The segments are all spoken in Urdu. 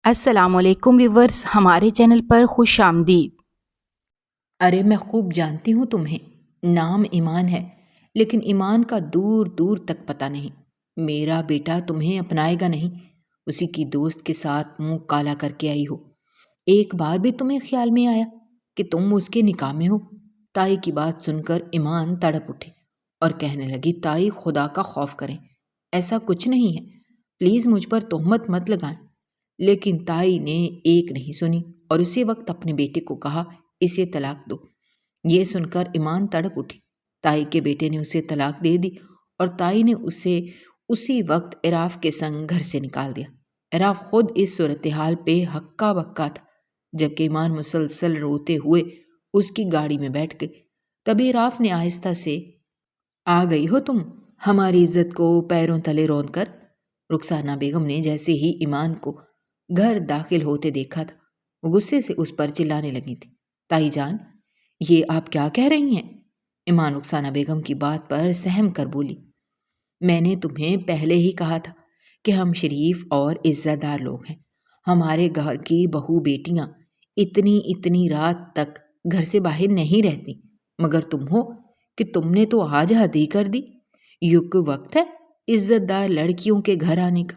السلام علیکم ویورز، ہمارے چینل پر خوش آمدید۔ ارے میں خوب جانتی ہوں تمہیں، نام ایمان ہے لیکن ایمان کا دور دور تک پتہ نہیں۔ میرا بیٹا تمہیں اپنائے گا نہیں، اسی کی دوست کے ساتھ منہ کالا کر کے آئی ہو۔ ایک بار بھی تمہیں خیال میں آیا کہ تم اس کے نکاح میں ہو؟ تائی کی بات سن کر ایمان تڑپ اٹھے اور کہنے لگی، تائی خدا کا خوف کریں، ایسا کچھ نہیں ہے، پلیز مجھ پر تہمت مت لگائیں۔ لیکن تائی نے ایک نہیں سنی اور اسی وقت اپنے بیٹے کو کہا، اسے طلاق دو۔ یہ سن کر ایمان تڑپ اٹھی۔ تائی کے بیٹے نے اسے طلاق دے دی اور تائی نے اسے اسی وقت عراف کے سنگ گھر سے نکال دیا۔ عراف خود اس صورتحال پہ ہکا بکا تھا، جبکہ ایمان مسلسل روتے ہوئے اس کی گاڑی میں بیٹھ گئی۔ تبھی عراف نے آہستہ سے، آ گئی ہو تم ہماری عزت کو پیروں تلے روند کر؟ رخسانہ بیگم نے جیسے ہی ایمان کو گھر داخل ہوتے دیکھا تھا، وہ غصے سے اس پر چلانے لگی تھی، تائی جان یہ آپ کیا کہہ رہی ہیں؟ ایمان رخسانہ بیگم کی بات پر سہم کر بولی، میں نے تمہیں پہلے ہی کہا تھا کہ ہم شریف اور عزت دار لوگ ہیں، ہمارے گھر کی بہو بیٹیاں اتنی رات تک گھر سے باہر نہیں رہتی، مگر تم ہو کہ تم نے تو آج حد ہی کر دی۔ یہ کوئی وقت ہے عزت دار لڑکیوں کے گھر آنے کا؟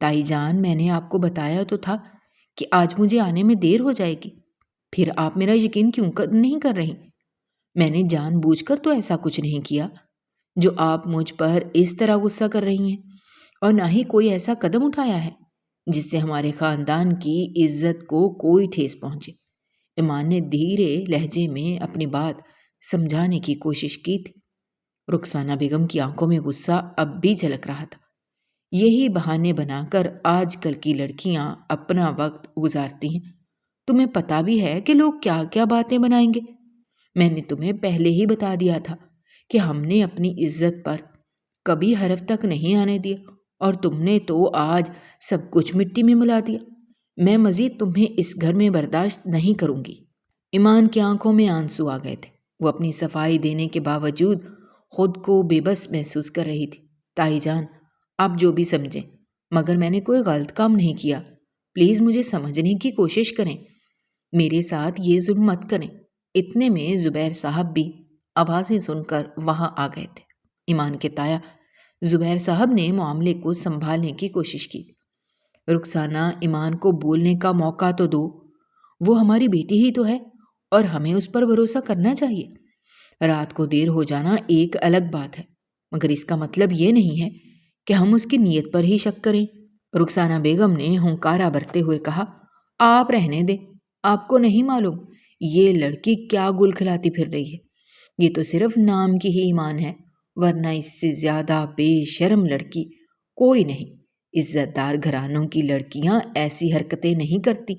تائی جان میں نے آپ کو بتایا تو تھا کہ آج مجھے آنے میں دیر ہو جائے گی، پھر آپ میرا یقین کیوں نہیں کر رہی؟ میں نے جان بوجھ کر تو ایسا کچھ نہیں کیا جو آپ مجھ پر اس طرح غصہ کر رہی ہیں، اور نہ ہی کوئی ایسا قدم اٹھایا ہے جس سے ہمارے خاندان کی عزت کو کوئی ٹھیس پہنچے۔ ایمان نے دھیرے لہجے میں اپنی بات سمجھانے کی کوشش کی تھی۔ رخسانہ بیگم کی آنکھوں میں غصہ اب بھی جھلک رہا تھا۔ یہی بہانے بنا کر آج کل کی لڑکیاں اپنا وقت گزارتی ہیں، تمہیں پتا بھی ہے کہ لوگ کیا کیا باتیں بنائیں گے۔ میں نے تمہیں پہلے ہی بتا دیا تھا کہ ہم نے اپنی عزت پر کبھی حرف تک نہیں آنے دیا، اور تم نے تو آج سب کچھ مٹی میں ملا دیا۔ میں مزید تمہیں اس گھر میں برداشت نہیں کروں گی۔ ایمان کی آنکھوں میں آنسو آ گئے تھے، وہ اپنی صفائی دینے کے باوجود خود کو بے بس محسوس کر رہی تھی۔ تائی جان آپ جو بھی سمجھیں، مگر میں نے کوئی غلط کام نہیں کیا، پلیز مجھے سمجھنے کی کوشش کریں، میرے ساتھ یہ ظلم مت کریں۔ اتنے میں زبیر صاحب بھی آوازیں سن کر وہاں آ گئے تھے۔ ایمان کے تایا زبیر صاحب نے معاملے کو سنبھالنے کی کوشش کی۔ رخسانہ ایمان کو بولنے کا موقع تو دو، وہ ہماری بیٹی ہی تو ہے اور ہمیں اس پر بھروسہ کرنا چاہیے۔ رات کو دیر ہو جانا ایک الگ بات ہے، مگر اس کا مطلب یہ نہیں ہے کہ ہم اس کی نیت پر ہی شک کریں۔ رخسانہ بیگم نے ہنکارا بھرتے ہوئے کہا، آپ رہنے دیں، آپ کو نہیں معلوم یہ لڑکی کیا گل کھلاتی پھر رہی ہے، یہ تو صرف نام کی ہی ایمان ہے، ورنہ اس سے زیادہ بے شرم لڑکی کوئی نہیں۔ عزت دار گھرانوں کی لڑکیاں ایسی حرکتیں نہیں کرتی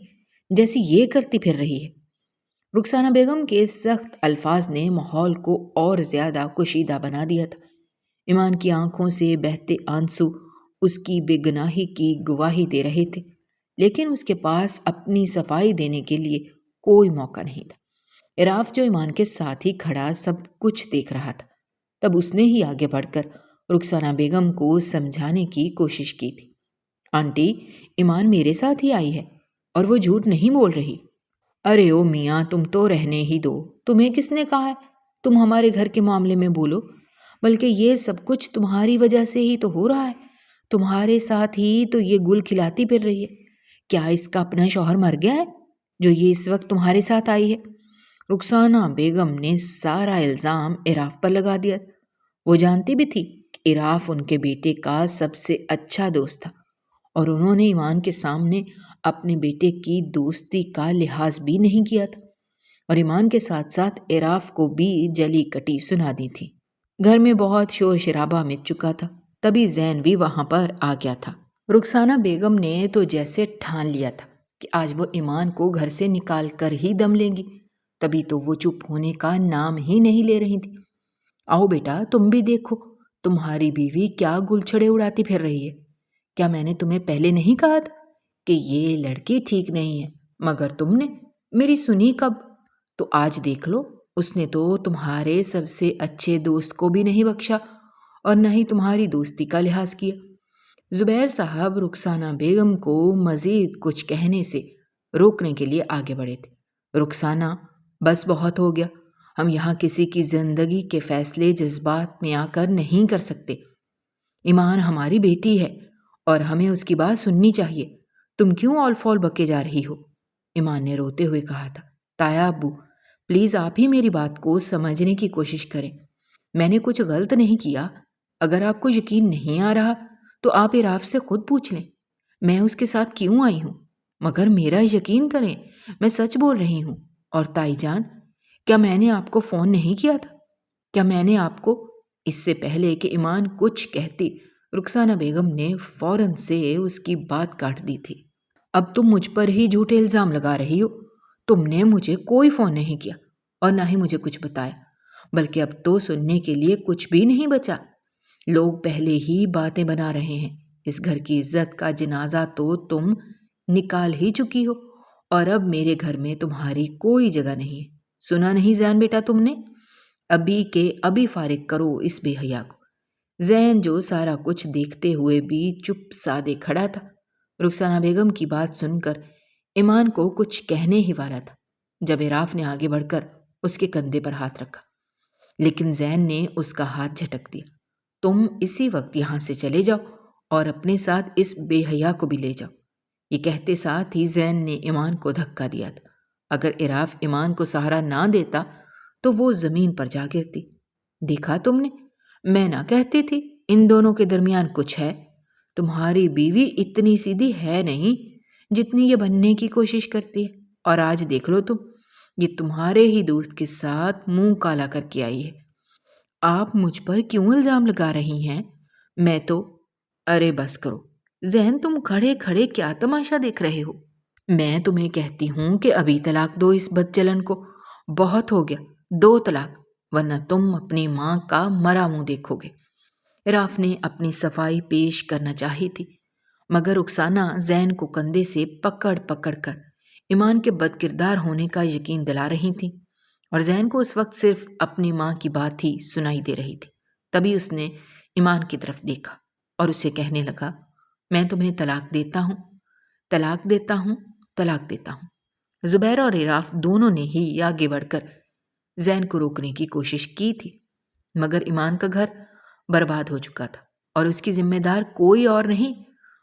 جیسی یہ کرتی پھر رہی ہے۔ رخسانہ بیگم کے سخت الفاظ نے ماحول کو اور زیادہ کشیدہ بنا دیا تھا۔ ایمان کی آنکھوں سے بہتے آنسو اس کی بے گناہی کی گواہی دے رہے تھے، لیکن اس کے پاس اپنی صفائی دینے کے لیے کوئی موقع نہیں تھا۔ عراف جو ایمان کے ساتھ ہی کھڑا سب کچھ دیکھ رہا تھا، تب اس نے ہی آگے بڑھ کر رخسانہ بیگم کو سمجھانے کی کوشش کی تھی، آنٹی ایمان میرے ساتھ ہی آئی ہے اور وہ جھوٹ نہیں بول رہی۔ ارے او میاں تم تو رہنے ہی دو، تمہیں کس نے کہا ہے تم ہمارے گھر کے معاملے میں بولو؟ بلکہ یہ سب کچھ تمہاری وجہ سے ہی تو ہو رہا ہے، تمہارے ساتھ ہی تو یہ گل کھلاتی پھر رہی ہے۔ کیا اس کا اپنا شوہر مر گیا ہے جو یہ اس وقت تمہارے ساتھ آئی ہے؟ رخسانہ بیگم نے سارا الزام عراف پر لگا دیا۔ وہ جانتی بھی تھی کہ عراف ان کے بیٹے کا سب سے اچھا دوست تھا، اور انہوں نے ایمان کے سامنے اپنے بیٹے کی دوستی کا لحاظ بھی نہیں کیا تھا، اور ایمان کے ساتھ ساتھ عراف کو بھی جلی کٹی سنا دی تھی۔ گھر میں بہت شور شرابہ مچ چکا تھا، تبھی زین بھی وہاں پر آ گیا تھا۔ رخسانہ بیگم نے تو جیسے ٹھان لیا تھا کہ آج وہ ایمان کو گھر سے نکال کر ہی دم لیں گی، تبھی تو وہ چپ ہونے کا نام ہی نہیں لے رہی تھی۔ آؤ بیٹا تم بھی دیکھو تمہاری بیوی کیا گل چھڑے اڑاتی پھر رہی ہے۔ کیا میں نے تمہیں پہلے نہیں کہا تھا کہ یہ لڑکی ٹھیک نہیں ہے؟ مگر تم نے میری سنی کب؟ تو آج دیکھ لو، اس نے تو تمہارے سب سے اچھے دوست کو بھی نہیں بخشا اور نہ ہی تمہاری دوستی کا لحاظ کیا۔ زبیر صاحب رخسانہ بیگم کو مزید کچھ کہنے سے روکنے کے لیے آگے بڑھے تھے۔ رخسانہ، بس بہت ہو گیا، ہم یہاں کسی کی زندگی کے فیصلے جذبات میں آ کر نہیں کر سکتے۔ ایمان ہماری بیٹی ہے اور ہمیں اس کی بات سننی چاہیے۔ تم کیوں اول فول بکے جا رہی ہو؟ ایمان نے روتے ہوئے کہا تھا۔ تایا ابو، پلیز آپ ہی میری بات کو سمجھنے کی کوشش کریں۔ میں نے کچھ غلط نہیں کیا۔ اگر آپ کو یقین نہیں آ رہا تو آپ عراف سے خود پوچھ لیں، میں اس کے ساتھ کیوں آئی ہوں۔ مگر میرا یقین کریں، میں سچ بول رہی ہوں۔ اور تائی جان، کیا میں نے آپ کو فون نہیں کیا تھا؟ کیا میں نے آپ کو… اس سے پہلے کہ ایمان کچھ کہتی، رخسانہ بیگم نے فوراً سے اس کی بات کاٹ دی تھی۔ اب تم مجھ پر ہی جھوٹے الزام لگا رہی ہو۔ تم نے مجھے کوئی فون نہیں کیا اور نہ ہی مجھے کچھ بتایا، بلکہ اب تو سننے کے لیے کچھ بھی نہیں بچا۔ لوگ پہلے ہی باتیں بنا رہے ہیں۔ اس گھر کی عزت کا جنازہ تو تم نکال ہی چکی ہو اور اب میرے گھر میں تمہاری کوئی جگہ نہیں ہے۔ سنا نہیں زین بیٹا تم نے؟ ابھی کے ابھی فارغ کرو اس بے حیا کو۔ زین جو سارا کچھ دیکھتے ہوئے بھی چپ سادے کھڑا تھا، رخسانہ بیگم کی بات سن کر ایمان کو کچھ کہنے ہی والا تھا جب عراف نے آگے بڑھ کر اس کے کندھے پر ہاتھ رکھا، لیکن زین نے اس کا ہاتھ جھٹک دیا۔ تم اسی وقت یہاں سے چلے جاؤ اور اپنے ساتھ اس بے حیا کو بھی لے جاؤ۔ یہ کہتے ساتھ ہی زین نے ایمان کو دھکا دیا تھا۔ اگر عراف ایمان کو سہارا نہ دیتا تو وہ زمین پر جا گرتی۔ دیکھا تم نے، میں نہ کہتی تھی ان دونوں کے درمیان کچھ ہے۔ تمہاری بیوی اتنی سیدھی ہے نہیں جتنی یہ بننے کی کوشش کرتی ہے، اور آج دیکھ لو تم، یہ تمہارے ہی دوست کے ساتھ منہ کالا کر کے آئی ہے۔ آپ مجھ پر کیوں الزام لگا رہی ہیں؟ میں تو… ارے بس کرو زین، تم کھڑے کھڑے کیا تماشا دیکھ رہے ہو؟ میں تمہیں کہتی ہوں کہ ابھی طلاق دو اس بدچلن کو۔ بہت ہو گیا، 2 طلاق، ورنہ تم اپنی ماں کا مرا منہ دیکھو گے۔ عراف نے اپنی صفائی پیش کرنا چاہی تھی، مگر رخسانہ زین کو کندھے سے پکڑ پکڑ کر ایمان کے بد کردار ہونے کا یقین دلا رہی تھیں، اور زین کو اس وقت صرف اپنی ماں کی بات ہی سنائی دے رہی تھی۔ تبھی اس نے ایمان کی طرف دیکھا اور اسے کہنے لگا، میں تمہیں طلاق دیتا ہوں، طلاق دیتا ہوں، طلاق دیتا ہوں۔ زبیر اور عراف دونوں نے ہی آگے بڑھ کر زین کو روکنے کی کوشش کی تھی، مگر ایمان کا گھر برباد ہو چکا تھا اور اس کی ذمہ دار کوئی اور نہیں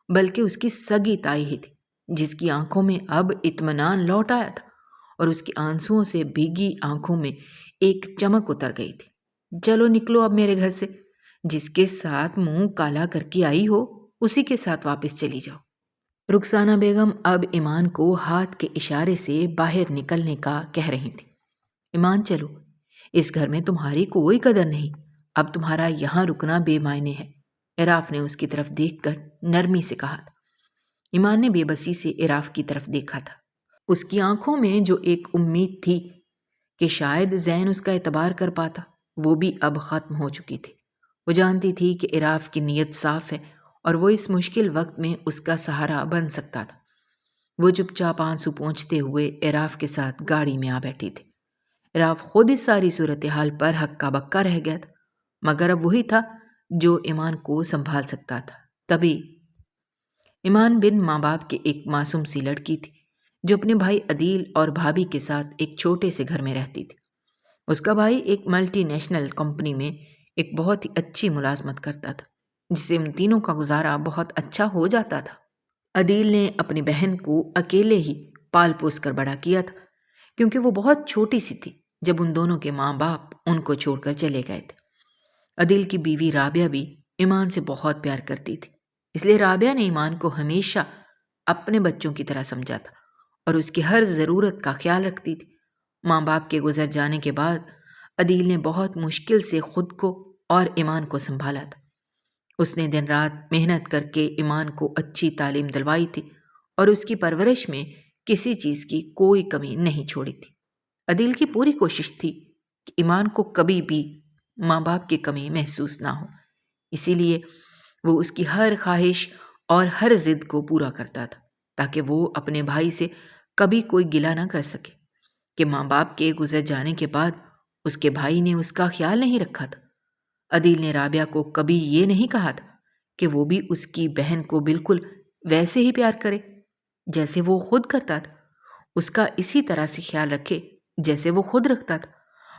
بلکہ اس کی سگی تائی ہی تھی، جس کی آنکھوں میں اب اطمینان لوٹ آیا تھا اور اس کی آنسوؤں سے بھیگی آنکھوں میں ایک چمک اتر گئی تھی۔ چلو نکلو اب میرے گھر سے، جس کے ساتھ منہ کالا کر کے آئی ہو اسی کے ساتھ واپس چلی جاؤ۔ رخسانہ بیگم اب ایمان کو ہاتھ کے اشارے سے باہر نکلنے کا کہہ رہی تھی۔ ایمان چلو، اس گھر میں تمہاری کوئی قدر نہیں، اب تمہارا یہاں رکنا بے معنی ہے۔ عراف نے اس کی طرف دیکھ کر نرمی سے کہا تھا۔ ایمان نے بے بسی سے عراف کی طرف دیکھا تھا۔ اس کی آنکھوں میں جو ایک امید تھی کہ شاید زین اس کا اعتبار کر پاتا، وہ بھی اب ختم ہو چکی تھی۔ وہ جانتی تھی کہ عراف کی نیت صاف ہے اور وہ اس مشکل وقت میں اس کا سہارا بن سکتا تھا۔ وہ چپ چاپ آنسو پونچھتے ہوئے عراف کے ساتھ گاڑی میں آ بیٹھی تھی۔ عراف خود اس ساری صورتحال پر ہکا بکا رہ گیا تھا، مگر اب وہی تھا جو ایمان کو سنبھال سکتا تھا۔ تبھی ایمان بن ماں باپ کے ایک معصوم سی لڑکی تھی جو اپنے بھائی عدیل اور بھابھی کے ساتھ ایک چھوٹے سے گھر میں رہتی تھی۔ اس کا بھائی ایک ملٹی نیشنل کمپنی میں ایک بہت ہی اچھی ملازمت کرتا تھا، جس سے ان تینوں کا گزارا بہت اچھا ہو جاتا تھا۔ عدیل نے اپنی بہن کو اکیلے ہی پال پوس کر بڑا کیا تھا، کیونکہ وہ بہت چھوٹی سی تھی جب ان دونوں کے ماں باپ ان کو چھوڑ کر چلے گئے تھے۔ عدیل کی بیوی رابعہ بھی ایمان سے بہت پیار کرتی تھی، اس لیے رابعہ نے ایمان کو ہمیشہ اپنے بچوں کی طرح سمجھا تھا اور اس کی ہر ضرورت کا خیال رکھتی تھی۔ ماں باپ کے گزر جانے کے بعد عدیل نے بہت مشکل سے خود کو اور ایمان کو سنبھالا تھا۔ اس نے دن رات محنت کر کے ایمان کو اچھی تعلیم دلوائی تھی اور اس کی پرورش میں کسی چیز کی کوئی کمی نہیں چھوڑی تھی۔ عدیل کی پوری کوشش تھی کہ ایمان کو کبھی بھی ماں باپ کی کمی محسوس نہ ہو، اسی لیے وہ اس کی ہر خواہش اور ہر ضد کو پورا کرتا تھا تاکہ وہ اپنے بھائی سے کبھی کوئی گلہ نہ کر سکے کہ ماں باپ کے گزر جانے کے بعد اس کے بھائی نے اس کا خیال نہیں رکھا تھا۔ عدیل نے رابعہ کو کبھی یہ نہیں کہا تھا کہ وہ بھی اس کی بہن کو بالکل ویسے ہی پیار کرے جیسے وہ خود کرتا تھا، اس کا اسی طرح سے خیال رکھے جیسے وہ خود رکھتا تھا۔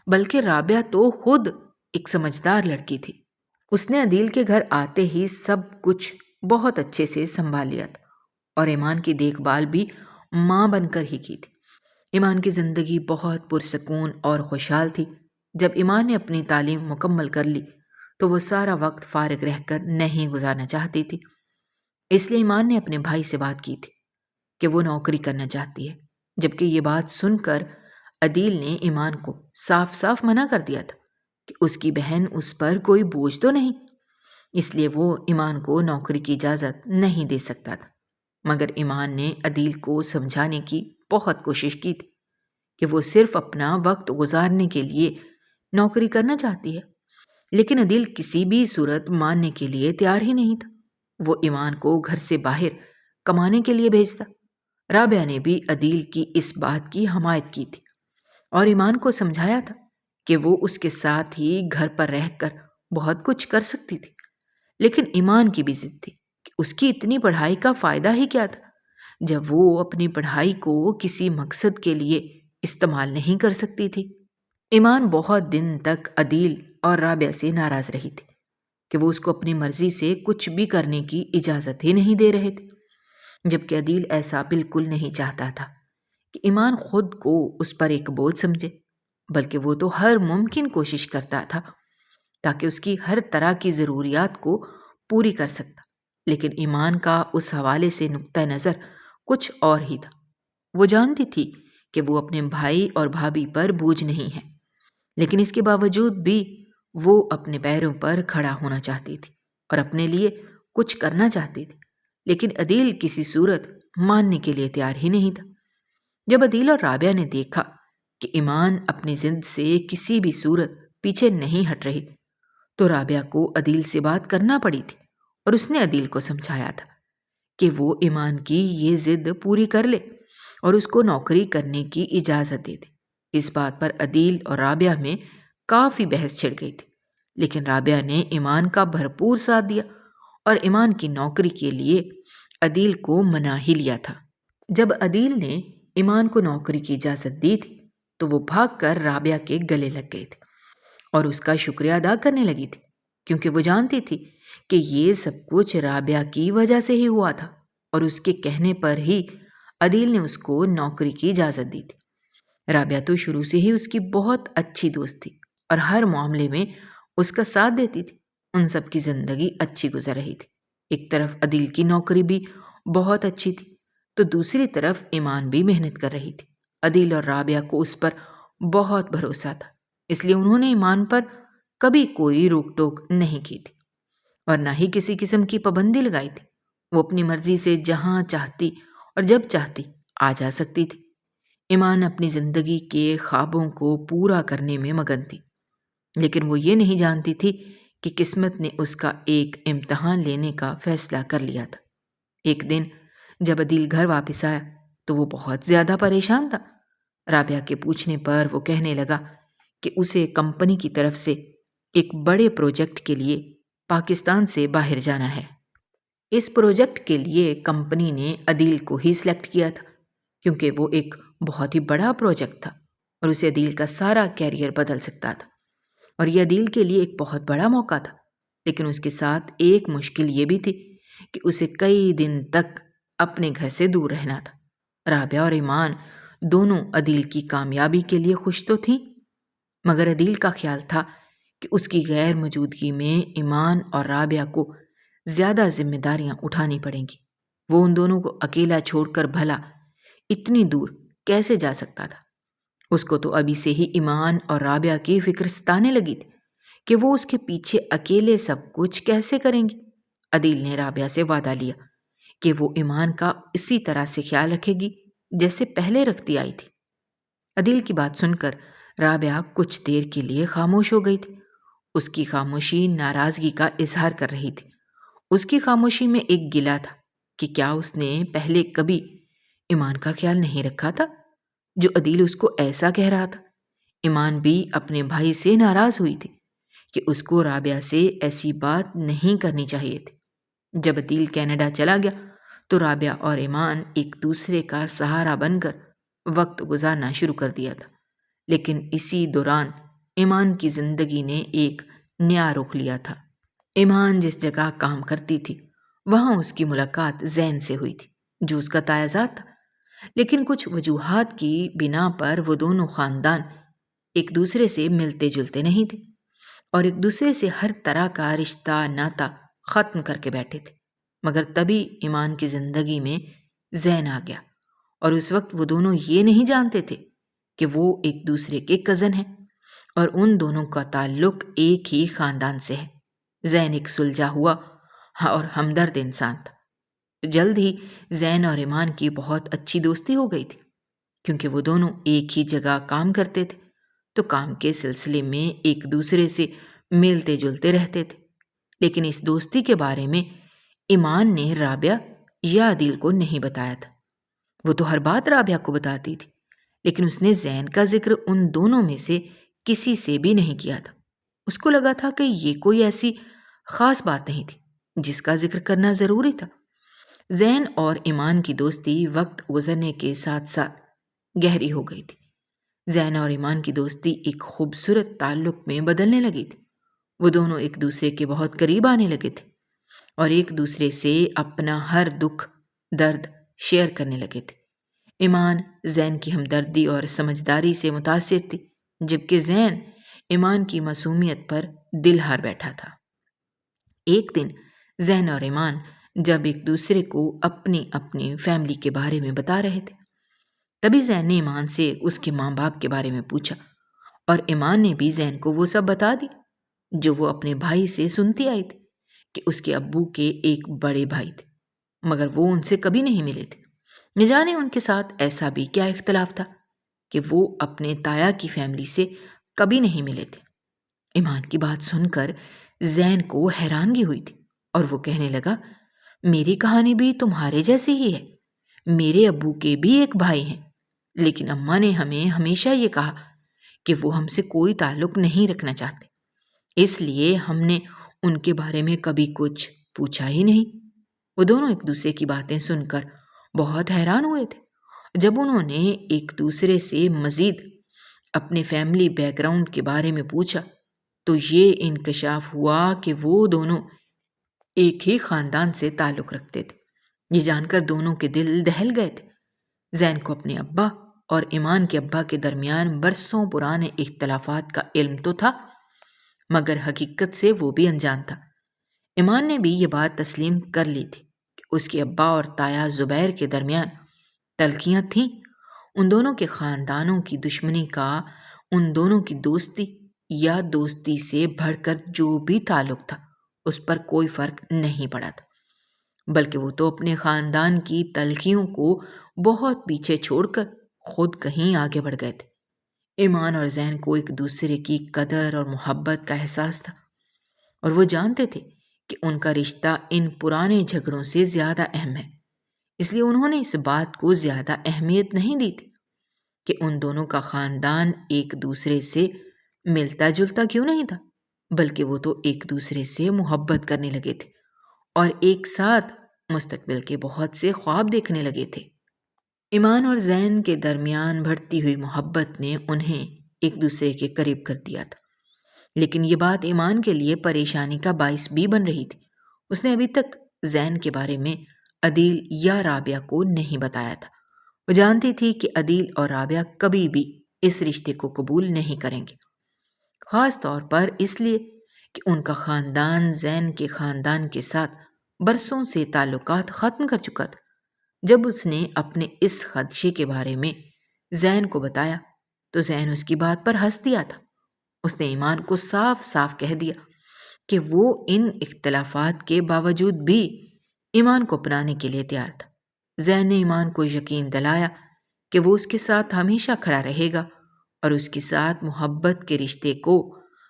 بلکہ رابعہ تو خود ایک سمجھدار لڑکی تھی۔ اس نے عدیل کے گھر آتے ہی سب کچھ بہت اچھے سے سنبھال لیا تھا اور ایمان کی دیکھ بھال بھی ماں بن کر ہی کی تھی۔ ایمان کی زندگی بہت پرسکون اور خوشحال تھی۔ جب ایمان نے اپنی تعلیم مکمل کر لی تو وہ سارا وقت فارغ رہ کر نہیں گزارنا چاہتی تھی۔ اس لیے ایمان نے اپنے بھائی سے بات کی تھی کہ وہ نوکری کرنا چاہتی ہے، جبکہ یہ بات سن کر عدیل نے ایمان کو صاف صاف منع کر دیا تھا کہ اس کی بہن اس پر کوئی بوجھ تو نہیں، اس لیے وہ ایمان کو نوکری کی اجازت نہیں دے سکتا تھا۔ مگر ایمان نے عدیل کو سمجھانے کی بہت کوشش کی تھی کہ وہ صرف اپنا وقت گزارنے کے لیے نوکری کرنا چاہتی ہے، لیکن عدیل کسی بھی صورت ماننے کے لیے تیار ہی نہیں تھا۔ وہ ایمان کو گھر سے باہر کمانے کے لیے بھیجتا۔ رابعہ نے بھی عدیل کی اس بات کی حمایت کی تھی اور ایمان کو سمجھایا تھا کہ وہ اس کے ساتھ ہی گھر پر رہ کر بہت کچھ کر سکتی تھی، لیکن ایمان کی بھی ضد تھی کہ اس کی اتنی پڑھائی کا فائدہ ہی کیا تھا جب وہ اپنی پڑھائی کو کسی مقصد کے لیے استعمال نہیں کر سکتی تھی۔ ایمان بہت دن تک عدیل اور رابعہ سے ناراض رہی تھی کہ وہ اس کو اپنی مرضی سے کچھ بھی کرنے کی اجازت ہی نہیں دے رہے تھے، جبکہ عدیل ایسا بالکل نہیں چاہتا تھا کہ ایمان خود کو اس پر ایک بوجھ سمجھے، بلکہ وہ تو ہر ممکن کوشش کرتا تھا تاکہ اس کی ہر طرح کی ضروریات کو پوری کر سکتا۔ لیکن ایمان کا اس حوالے سے نقطہ نظر کچھ اور ہی تھا۔ وہ جانتی تھی کہ وہ اپنے بھائی اور بھابھی پر بوجھ نہیں ہے، لیکن اس کے باوجود بھی وہ اپنے پیروں پر کھڑا ہونا چاہتی تھی اور اپنے لیے کچھ کرنا چاہتی تھی، لیکن عدیل کسی صورت ماننے کے لیے تیار ہی نہیں تھا۔ جب عدیل اور رابعہ نے دیکھا کہ ایمان اپنی ضد سے کسی بھی صورت پیچھے نہیں ہٹ رہی تو رابعہ کو عدیل سے بات کرنا پڑی تھی اور اس نے عدیل کو سمجھایا تھا کہ وہ ایمان کی یہ ضد پوری کر لے اور اس کو نوکری کرنے کی اجازت دے دے۔ اس بات پر عدیل اور رابعہ میں کافی بحث چھڑ گئی تھی، لیکن رابعہ نے ایمان کا بھرپور ساتھ دیا اور ایمان کی نوکری کے لیے عدیل کو منا ہی لیا تھا۔ جب عدیل نے ایمان کو نوکری کی اجازت دی تھی تو وہ بھاگ کر رابعہ کے گلے لگ گئی تھی اور اس کا شکریہ ادا کرنے لگی تھی، کیونکہ وہ جانتی تھی کہ یہ سب کچھ رابعہ کی وجہ سے ہی ہوا تھا اور اس کے کہنے پر ہی عدیل نے اس کو نوکری کی اجازت دی تھی۔ رابعہ تو شروع سے ہی اس کی بہت اچھی دوست تھی اور ہر معاملے میں اس کا ساتھ دیتی تھی۔ ان سب کی زندگی اچھی گزر رہی تھی۔ ایک طرف عدیل کی نوکری بھی بہت اچھی تھی تو دوسری طرف ایمان بھی محنت کر رہی تھی۔ عدیل اور رابعہ کو اس پر بہت بھروسہ تھا، اس لیے انہوں نے ایمان پر کبھی کوئی روک ٹوک نہیں کی تھی اور نہ ہی کسی قسم کی پابندی لگائی تھی۔ وہ اپنی مرضی سے جہاں چاہتی اور جب چاہتی آ جا سکتی تھی۔ ایمان اپنی زندگی کے خوابوں کو پورا کرنے میں مگن تھی، لیکن وہ یہ نہیں جانتی تھی کہ قسمت نے اس کا ایک امتحان لینے کا فیصلہ کر لیا تھا۔ ایک دن جب عدیل گھر واپس آیا تو وہ بہت زیادہ پریشان تھا۔ رابعہ کے پوچھنے پر وہ کہنے لگا کہ اسے کمپنی کی طرف سے ایک بڑے پروجیکٹ کے لیے پاکستان سے باہر جانا ہے۔ اس پروجیکٹ کے لیے کمپنی نے عدیل کو ہی سلیکٹ کیا تھا کیونکہ وہ ایک بہت ہی بڑا پروجیکٹ تھا اور اسے عدیل کا سارا کیریئر بدل سکتا تھا اور یہ عدیل کے لیے ایک بہت بڑا موقع تھا۔ لیکن اس کے ساتھ ایک مشکل یہ بھی تھی کہ اسے کئی دن تک اپنے گھر سے دور رہنا تھا۔ رابعہ اور ایمان دونوں عدیل کی کامیابی کے لیے خوش تو تھیں، مگر عدیل کا خیال تھا کہ اس کی غیر موجودگی میں ایمان اور رابعہ کو زیادہ ذمہ داریاں اٹھانی پڑیں گی۔ وہ ان دونوں کو اکیلا چھوڑ کر بھلا اتنی دور کیسے جا سکتا تھا؟ اس کو تو ابھی سے ہی ایمان اور رابعہ کی فکر ستانے لگی تھی کہ وہ اس کے پیچھے اکیلے سب کچھ کیسے کریں گی۔ عدیل نے رابعہ سے وعدہ لیا کہ وہ ایمان کا اسی طرح سے خیال رکھے گی جیسے پہلے رکھتی آئی تھی۔ عدیل کی بات سن کر رابعہ کچھ دیر کے لیے خاموش ہو گئی تھی۔ اس کی خاموشی ناراضگی کا اظہار کر رہی تھی۔ اس کی خاموشی میں ایک گلہ تھا کہ کیا اس نے پہلے کبھی ایمان کا خیال نہیں رکھا تھا جو عدیل اس کو ایسا کہہ رہا تھا۔ ایمان بھی اپنے بھائی سے ناراض ہوئی تھی کہ اس کو رابعہ سے ایسی بات نہیں کرنی چاہیے تھی، جب عدیل کینیڈا چلا گیا تو رابعہ اور ایمان ایک دوسرے کا سہارا بن کر وقت گزارنا شروع کر دیا تھا، لیکن اسی دوران ایمان کی زندگی نے ایک نیا رخ لیا تھا۔ ایمان جس جگہ کام کرتی تھی وہاں اس کی ملاقات زین سے ہوئی تھی جو اس کا تایازاد تھا، لیکن کچھ وجوہات کی بنا پر وہ دونوں خاندان ایک دوسرے سے ملتے جلتے نہیں تھے اور ایک دوسرے سے ہر طرح کا رشتہ ناتا ختم کر کے بیٹھے تھے۔ مگر تبھی ایمان کی زندگی میں زین آ گیا اور اس وقت وہ دونوں یہ نہیں جانتے تھے کہ وہ ایک دوسرے کے کزن ہیں اور ان دونوں کا تعلق ایک ہی خاندان سے ہے۔ زین ایک سلجھا ہوا اور ہمدرد انسان تھا۔ جلد ہی زین اور ایمان کی بہت اچھی دوستی ہو گئی تھی، کیونکہ وہ دونوں ایک ہی جگہ کام کرتے تھے تو کام کے سلسلے میں ایک دوسرے سے ملتے جلتے رہتے تھے۔ لیکن اس دوستی کے بارے میں ایمان نے رابعہ یا عدیل کو نہیں بتایا تھا۔ وہ تو ہر بات رابعہ کو بتاتی تھی، لیکن اس نے زین کا ذکر ان دونوں میں سے کسی سے بھی نہیں کیا تھا۔ اس کو لگا تھا کہ یہ کوئی ایسی خاص بات نہیں تھی جس کا ذکر کرنا ضروری تھا۔ زین اور ایمان کی دوستی وقت گزرنے کے ساتھ ساتھ گہری ہو گئی تھی۔ زین اور ایمان کی دوستی ایک خوبصورت تعلق میں بدلنے لگی تھی۔ وہ دونوں ایک دوسرے کے بہت قریب آنے لگے تھے اور ایک دوسرے سے اپنا ہر دکھ درد شیئر کرنے لگے تھے۔ ایمان زین کی ہمدردی اور سمجھداری سے متاثر تھی، جبکہ زین ایمان کی معصومیت پر دل ہار بیٹھا تھا۔ ایک دن زین اور ایمان جب ایک دوسرے کو اپنی اپنی فیملی کے بارے میں بتا رہے تھے، تبھی زین نے ایمان سے اس کے ماں باپ کے بارے میں پوچھا اور ایمان نے بھی زین کو وہ سب بتا دی جو وہ اپنے بھائی سے سنتی آئی تھی کہ اس کے ابو کے ایک بڑے بھائی تھے، مگر وہ ان سے کبھی نہیں ملے تھے۔ نہ جانے ان کے ساتھ ایسا بھی کیا اختلاف تھا کہ وہ اپنے تایا کی فیملی سے کبھی نہیں ملے تھے۔ ایمان کی بات سن کر زین کو حیرانگی ہوئی تھی اور وہ کہنے لگا، میری کہانی بھی تمہارے جیسی ہی ہے۔ میرے ابو کے بھی ایک بھائی ہیں، لیکن اماں نے ہمیں ہمیشہ یہ کہا کہ وہ ہم سے کوئی تعلق نہیں رکھنا چاہتے، اس لیے ہم نے ان کے بارے میں کبھی کچھ پوچھا ہی نہیں۔ وہ دونوں ایک دوسرے کی باتیں سن کر بہت حیران ہوئے تھے۔ جب انہوں نے ایک دوسرے سے مزید اپنے فیملی بیک گراؤنڈ کے بارے میں پوچھا تو یہ انکشاف ہوا کہ وہ دونوں ایک ہی خاندان سے تعلق رکھتے تھے۔ یہ جان کر دونوں کے دل دہل گئے تھے۔ زین کو اپنے ابا اور ایمان کے ابا کے درمیان برسوں پرانے اختلافات کا علم تو تھا، مگر حقیقت سے وہ بھی انجان تھا۔ ایمان نے بھی یہ بات تسلیم کر لی تھی کہ اس کے ابا اور تایا زبیر کے درمیان تلخیاں تھیں۔ ان دونوں کے خاندانوں کی دشمنی کا ان دونوں کی دوستی یا دوستی سے بڑھ کر جو بھی تعلق تھا اس پر کوئی فرق نہیں پڑا تھا، بلکہ وہ تو اپنے خاندان کی تلخیوں کو بہت پیچھے چھوڑ کر خود کہیں آگے بڑھ گئے تھے۔ ایمان اور زین کو ایک دوسرے کی قدر اور محبت کا احساس تھا اور وہ جانتے تھے کہ ان کا رشتہ ان پرانے جھگڑوں سے زیادہ اہم ہے، اس لیے انہوں نے اس بات کو زیادہ اہمیت نہیں دی تھی کہ ان دونوں کا خاندان ایک دوسرے سے ملتا جلتا کیوں نہیں تھا، بلکہ وہ تو ایک دوسرے سے محبت کرنے لگے تھے اور ایک ساتھ مستقبل کے بہت سے خواب دیکھنے لگے تھے۔ ایمان اور زین کے درمیان بڑھتی ہوئی محبت نے انہیں ایک دوسرے کے قریب کر دیا تھا، لیکن یہ بات ایمان کے لیے پریشانی کا باعث بھی بن رہی تھی۔ اس نے ابھی تک زین کے بارے میں عدیل یا رابعہ کو نہیں بتایا تھا۔ وہ جانتی تھی کہ عدیل اور رابعہ کبھی بھی اس رشتے کو قبول نہیں کریں گے، خاص طور پر اس لیے کہ ان کا خاندان زین کے خاندان کے ساتھ برسوں سے تعلقات ختم کر چکا تھا۔ جب اس نے اپنے اس خدشے کے بارے میں زین کو بتایا تو زین اس کی بات پر ہنس دیا تھا۔ اس نے ایمان کو صاف صاف کہہ دیا کہ وہ ان اختلافات کے باوجود بھی ایمان کو اپنانے کے لیے تیار تھا۔ زین نے ایمان کو یقین دلایا کہ وہ اس کے ساتھ ہمیشہ کھڑا رہے گا اور اس کے ساتھ محبت کے رشتے کو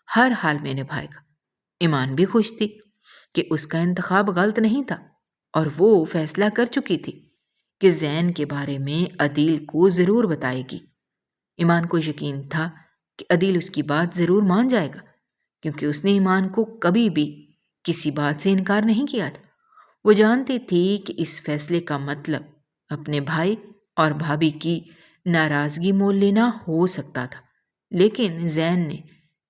ہر حال میں نبھائے گا۔ ایمان بھی خوش تھی کہ اس کا انتخاب غلط نہیں تھا اور وہ فیصلہ کر چکی تھی کہ زین کے بارے میں عدیل کو ضرور بتائے گی۔ ایمان کو یقین تھا کہ عدیل اس کی بات ضرور مان جائے گا، کیونکہ اس نے ایمان کو کبھی بھی کسی بات سے انکار نہیں کیا تھا۔ وہ جانتی تھی کہ اس فیصلے کا مطلب اپنے بھائی اور بھابھی کی ناراضگی مول لینا ہو سکتا تھا، لیکن زین نے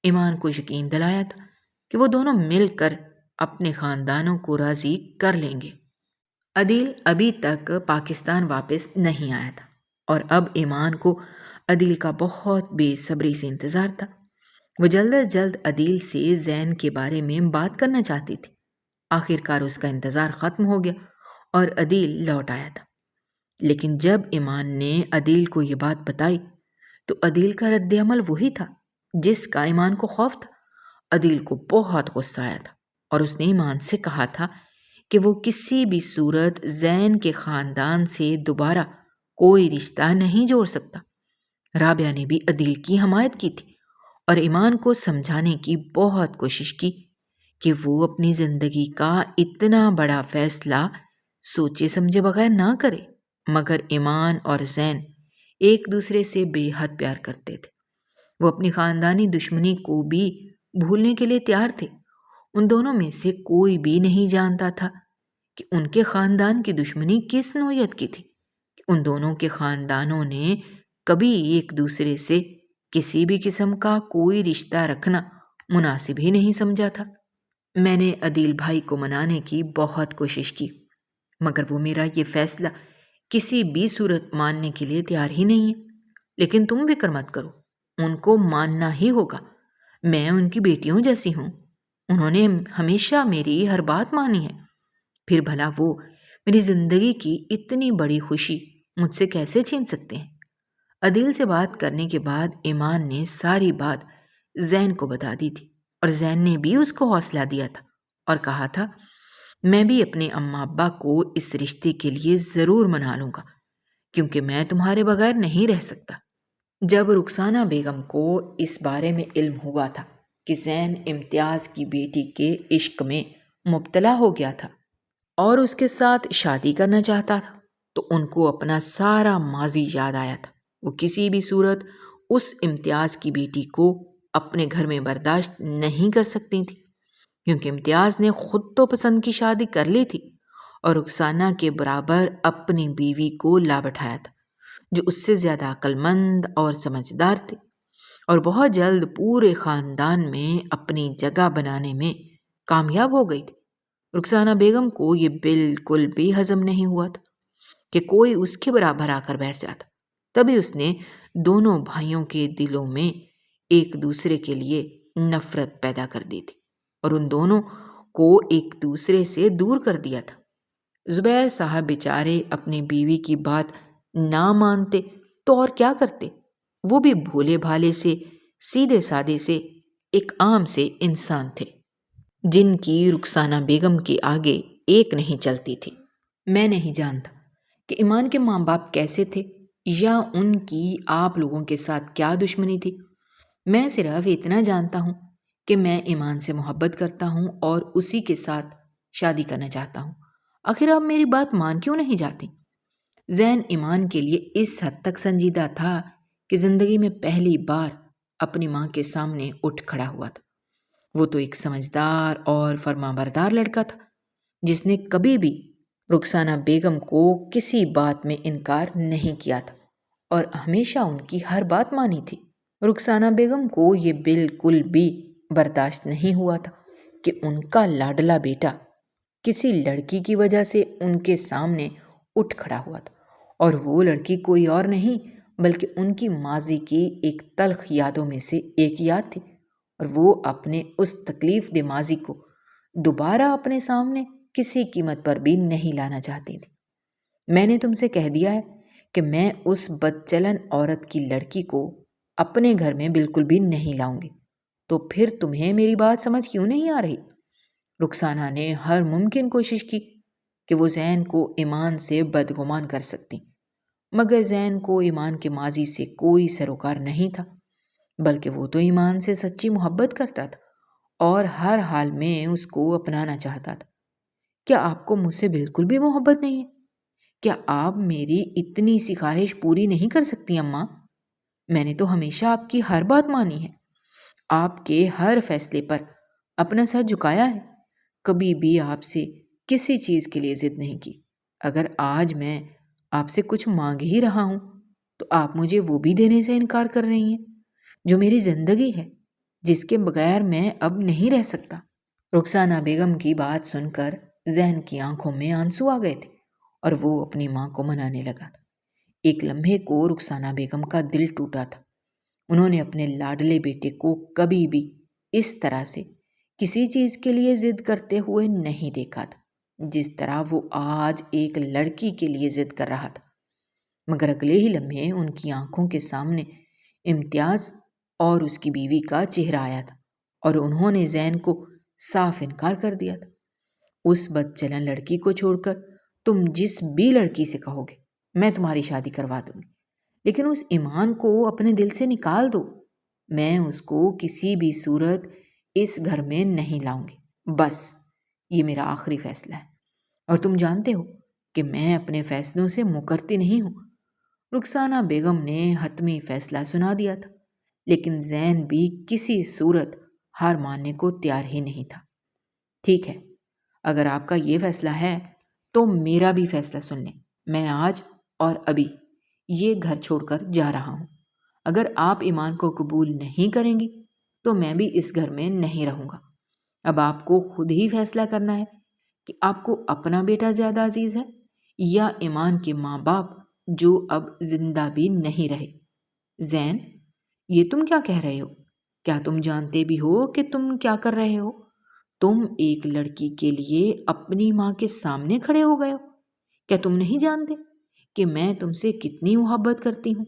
ایمان کو یقین دلایا تھا کہ وہ دونوں مل کر اپنے خاندانوں کو راضی کر لیں گے۔ عدیل ابھی تک پاکستان واپس نہیں آیا تھا اور اب ایمان کو عدیل کا بہت بے صبری سے انتظار تھا۔ وہ جلد از جلد عدیل سے زین کے بارے میں بات کرنا چاہتی تھی۔ آخر کار اس کا انتظار ختم ہو گیا اور عدیل لوٹ آیا تھا، لیکن جب ایمان نے عدیل کو یہ بات بتائی تو عدیل کا رد عمل وہی تھا جس کا ایمان کو خوف تھا۔ عدیل کو بہت غصہ آیا تھا اور اس نے ایمان سے کہا تھا کہ وہ کسی بھی صورت زین کے خاندان سے دوبارہ کوئی رشتہ نہیں جوڑ سکتا۔ رابعہ نے بھی عدیل کی حمایت کی تھی اور ایمان کو سمجھانے کی بہت کوشش کی کہ وہ اپنی زندگی کا اتنا بڑا فیصلہ سوچے سمجھے بغیر نہ کرے، مگر ایمان اور زین ایک دوسرے سے بے حد پیار کرتے تھے۔ وہ اپنی خاندانی دشمنی کو بھی بھولنے کے لیے تیار تھے۔ ان دونوں میں سے کوئی بھی نہیں جانتا تھا کہ ان کے خاندان کی دشمنی کس نوعیت کی تھی، کہ ان دونوں کے خاندانوں نے کبھی ایک دوسرے سے کسی بھی قسم کا کوئی رشتہ رکھنا مناسب ہی نہیں سمجھا تھا۔ میں نے عدیل بھائی کو منانے کی بہت کوشش کی، مگر وہ میرا یہ فیصلہ کسی بھی صورت ماننے کے لیے تیار ہی نہیں ہے۔ لیکن تم فکر مت کرو، ان کو ماننا ہی ہوگا۔ میں ان کی بیٹیوں جیسی ہوں، انہوں نے ہمیشہ میری ہر بات مانی ہے، پھر بھلا وہ میری زندگی کی اتنی بڑی خوشی مجھ سے کیسے چھین سکتے ہیں؟ عدیل سے بات کرنے کے بعد ایمان نے ساری بات زین کو بتا دی تھی اور زین نے بھی اس کو حوصلہ دیا تھا اور کہا تھا میں بھی اپنے اماں ابا کو اس رشتے کے لیے ضرور منا لوں گا، کیونکہ میں تمہارے بغیر نہیں رہ سکتا۔ جب رخسانہ بیگم کو اس بارے میں علم ہوا تھا کہ زین امتیاز کی بیٹی کے عشق میں مبتلا ہو گیا تھا اور اس کے ساتھ شادی کرنا چاہتا تھا، تو ان کو اپنا سارا ماضی یاد آیا تھا۔ وہ کسی بھی صورت اس امتیاز کی بیٹی کو اپنے گھر میں برداشت نہیں کر سکتی تھی، کیونکہ امتیاز نے خود تو پسند کی شادی کر لی تھی اور رخسانہ کے برابر اپنی بیوی کو لا بٹھایا تھا، جو اس سے زیادہ عقل مند اور سمجھدار تھے اور بہت جلد پورے خاندان میں اپنی جگہ بنانے میں کامیاب ہو گئی تھی۔ رخسانہ بیگم کو یہ بالکل بھی ہضم نہیں ہوا تھا کہ کوئی اس کے برابر آ کر بیٹھ جاتا۔ تبھی اس نے دونوں بھائیوں کے دلوں میں ایک دوسرے کے لیے نفرت پیدا کر دی تھی اور ان دونوں کو ایک دوسرے سے دور کر دیا تھا۔ زبیر صاحب بیچارے اپنی بیوی کی بات نہ مانتے تو اور کیا کرتے؟ وہ بھی بھولے بھالے سے، سیدھے سادے سے ایک عام سے انسان تھے جن کی رخسانہ بیگم کے آگے ایک نہیں چلتی تھی۔ میں نہیں جانتا کہ ایمان کے ماں باپ کیسے تھے یا ان کی آپ لوگوں کے ساتھ کیا دشمنی تھی۔ میں صرف اتنا جانتا ہوں کہ میں ایمان سے محبت کرتا ہوں اور اسی کے ساتھ شادی کرنا چاہتا ہوں۔ آخر آپ میری بات مان کیوں نہیں جاتی؟ زین ایمان کے لیے اس حد تک سنجیدہ تھا کہ زندگی میں پہلی بار اپنی ماں کے سامنے اٹھ کھڑا ہوا تھا۔ وہ تو ایک سمجھدار اور فرمانبردار لڑکا تھا جس نے کبھی بھی رخسانہ بیگم کو کسی بات میں انکار نہیں کیا تھا اور ہمیشہ ان کی ہر بات مانی تھی۔ رخسانہ بیگم کو یہ بالکل بھی برداشت نہیں ہوا تھا کہ ان کا لاڈلا بیٹا کسی لڑکی کی وجہ سے ان کے سامنے اٹھ کھڑا ہوا تھا، اور وہ لڑکی کوئی اور نہیں بلکہ ان کی ماضی کی ایک تلخ یادوں میں سے ایک یاد تھی، اور وہ اپنے اس تکلیف دہ ماضی کو دوبارہ اپنے سامنے کسی قیمت پر بھی نہیں لانا چاہتی تھی۔ میں نے تم سے کہہ دیا ہے کہ میں اس بدچلن عورت کی لڑکی کو اپنے گھر میں بالکل بھی نہیں لاؤں گی، تو پھر تمہیں میری بات سمجھ کیوں نہیں آ رہی؟ رخسانہ نے ہر ممکن کوشش کی کہ وہ زین کو ایمان سے بدگمان کر سکتی، مگر زین کو ایمان کے ماضی سے کوئی سروکار نہیں تھا، بلکہ وہ تو ایمان سے سچی محبت کرتا تھا اور ہر حال میں اس کو اپنانا چاہتا تھا۔ کیا آپ کو مجھ سے بالکل بھی محبت نہیں ہے؟ کیا آپ میری اتنی سی خواہش پوری نہیں کر سکتی اماں؟ میں نے تو ہمیشہ آپ کی ہر بات مانی ہے، آپ کے ہر فیصلے پر اپنا سر جھکایا ہے، کبھی بھی آپ سے کسی چیز کے لیے ضد نہیں کی۔ اگر آج میں آپ سے کچھ مانگ ہی رہا ہوں تو آپ مجھے وہ بھی دینے سے انکار کر رہی ہیں جو میری زندگی ہے، جس کے بغیر میں اب نہیں رہ سکتا۔ رخسانہ بیگم کی بات سن کر زین کی آنکھوں میں آنسو آ گئے تھے اور وہ اپنی ماں کو منانے لگا تھا۔ ایک لمحے کو رخسانہ بیگم کا دل ٹوٹا تھا۔ انہوں نے اپنے لاڈلے بیٹے کو کبھی بھی اس طرح سے کسی چیز کے لیے ضد کرتے ہوئے نہیں دیکھا تھا جس طرح وہ آج ایک لڑکی کے لیے ضد کر رہا تھا۔ مگر اگلے ہی لمحے ان کی آنکھوں کے سامنے امتیاز اور اس کی بیوی کا چہرہ آیا تھا اور انہوں نے زین کو صاف انکار کر دیا تھا۔ اس بدچلن لڑکی کو چھوڑ کر تم جس بھی لڑکی سے کہو گے میں تمہاری شادی کروا دوں گی، لیکن اس ایمان کو اپنے دل سے نکال دو۔ میں اس کو کسی بھی صورت اس گھر میں نہیں لاؤں گی۔ بس یہ میرا آخری فیصلہ ہے، اور تم جانتے ہو کہ میں اپنے فیصلوں سے مکرتی نہیں ہوں۔ رخسانہ بیگم نے حتمی فیصلہ سنا دیا تھا، لیکن زین بھی کسی صورت ہار ماننے کو تیار ہی نہیں تھا۔ ٹھیک ہے، اگر آپ کا یہ فیصلہ ہے تو میرا بھی فیصلہ سن لیں۔ میں آج اور ابھی یہ گھر چھوڑ کر جا رہا ہوں۔ اگر آپ ایمان کو قبول نہیں کریں گی تو میں بھی اس گھر میں نہیں رہوں گا۔ اب آپ کو خود ہی فیصلہ کرنا ہے کہ آپ کو اپنا بیٹا زیادہ عزیز ہے یا ایمان کے ماں باپ جو اب زندہ بھی نہیں رہے۔ زین، یہ تم کیا کہہ رہے ہو؟ کیا تم جانتے بھی ہو کہ تم کیا کر رہے ہو؟ تم ایک لڑکی کے لیے اپنی ماں کے سامنے کھڑے ہو گئے ہو۔ کیا تم نہیں جانتے کہ میں تم سے کتنی محبت کرتی ہوں؟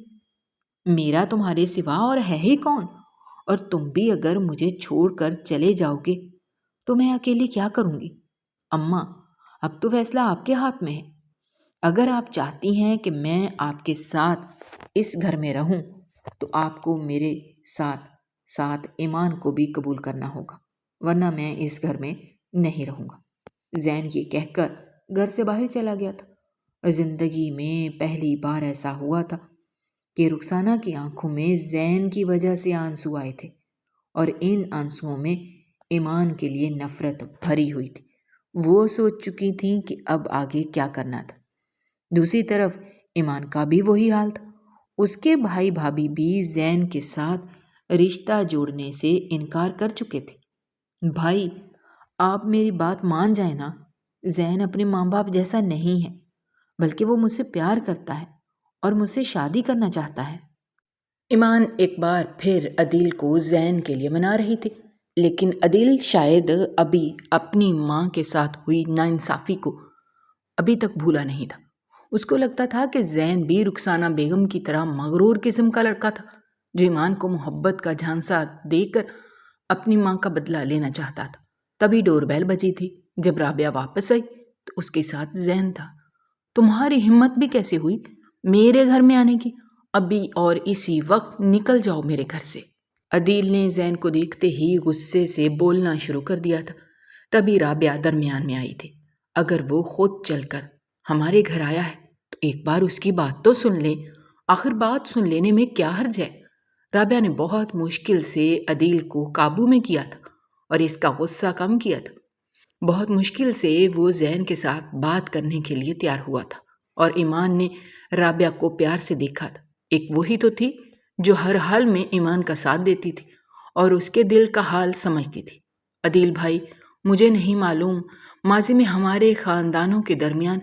میرا تمہارے سوا اور ہے ہی کون؟ اور تم بھی اگر مجھے چھوڑ کر چلے جاؤ گے تو میں اکیلی کیا کروں گی؟ اماں، اب تو فیصلہ آپ کے ہاتھ میں ہے۔ اگر آپ چاہتی ہیں کہ میں آپ کے ساتھ اس گھر میں رہوں تو آپ کو میرے ساتھ ساتھ ایمان کو بھی قبول کرنا ہوگا، ورنہ میں اس گھر میں نہیں رہوں گا۔ زین یہ کہہ کر گھر سے باہر چلا گیا تھا، اور زندگی میں پہلی بار ایسا ہوا تھا کہ رخسانہ کی آنکھوں میں زین کی وجہ سے آنسو آئے تھے، اور ان آنسوؤں میں ایمان کے لیے نفرت بھری ہوئی تھی۔ وہ سوچ چکی تھیں کہ اب آگے کیا کرنا تھا۔ دوسری طرف ایمان کا بھی وہی حال تھا۔ اس کے بھائی بھابھی بھی زین کے ساتھ رشتہ جوڑنے سے انکار کر چکے تھے۔ بھائی، آپ میری بات مان جائیں نا، زین اپنے ماں باپ جیسا نہیں ہے، بلکہ وہ مجھ سے پیار کرتا ہے اور مجھ سے شادی کرنا چاہتا ہے۔ ایمان ایک بار پھر عدیل کو زین کے لیے منا رہی تھی، لیکن عدیل شاید ابھی اپنی ماں کے ساتھ ہوئی ناانصافی کو ابھی تک بھولا نہیں تھا۔ اس کو لگتا تھا کہ زین بھی رخسانہ بیگم کی طرح مغرور قسم کا لڑکا تھا جو ایمان کو محبت کا جھانسا دے کر اپنی ماں کا بدلہ لینا چاہتا تھا۔ تبھی ڈور بیل بجی تھی۔ جب رابعہ واپس آئی تو اس کے ساتھ زین تھا۔ تمہاری ہمت بھی کیسے ہوئی میرے گھر میں آنے کی؟ ابھی اور اسی وقت نکل جاؤ میرے گھر سے۔ عدیل نے زین کو دیکھتے ہی غصے سے بولنا شروع کر دیا تھا۔ تبھی رابعہ درمیان میں آئی تھی۔ اگر وہ خود چل کر ہمارے گھر آیا ہے تو ایک بار اس کی بات تو سن لیں۔ آخر بات سن لینے میں کیا حرج ہے؟ رابعہ نے بہت مشکل سے عدیل کو قابو میں کیا تھا اور اس کا غصہ کم کیا تھا۔ بہت مشکل سے وہ زین کے ساتھ بات کرنے کے لیے تیار ہوا تھا، اور ایمان نے رابعہ کو پیار سے دیکھا تھا۔ ایک وہی تو تھی جو ہر حال میں ایمان کا ساتھ دیتی تھی اور اس کے دل کا حال سمجھتی تھی۔ عدیل بھائی، مجھے نہیں معلوم ماضی میں ہمارے خاندانوں کے درمیان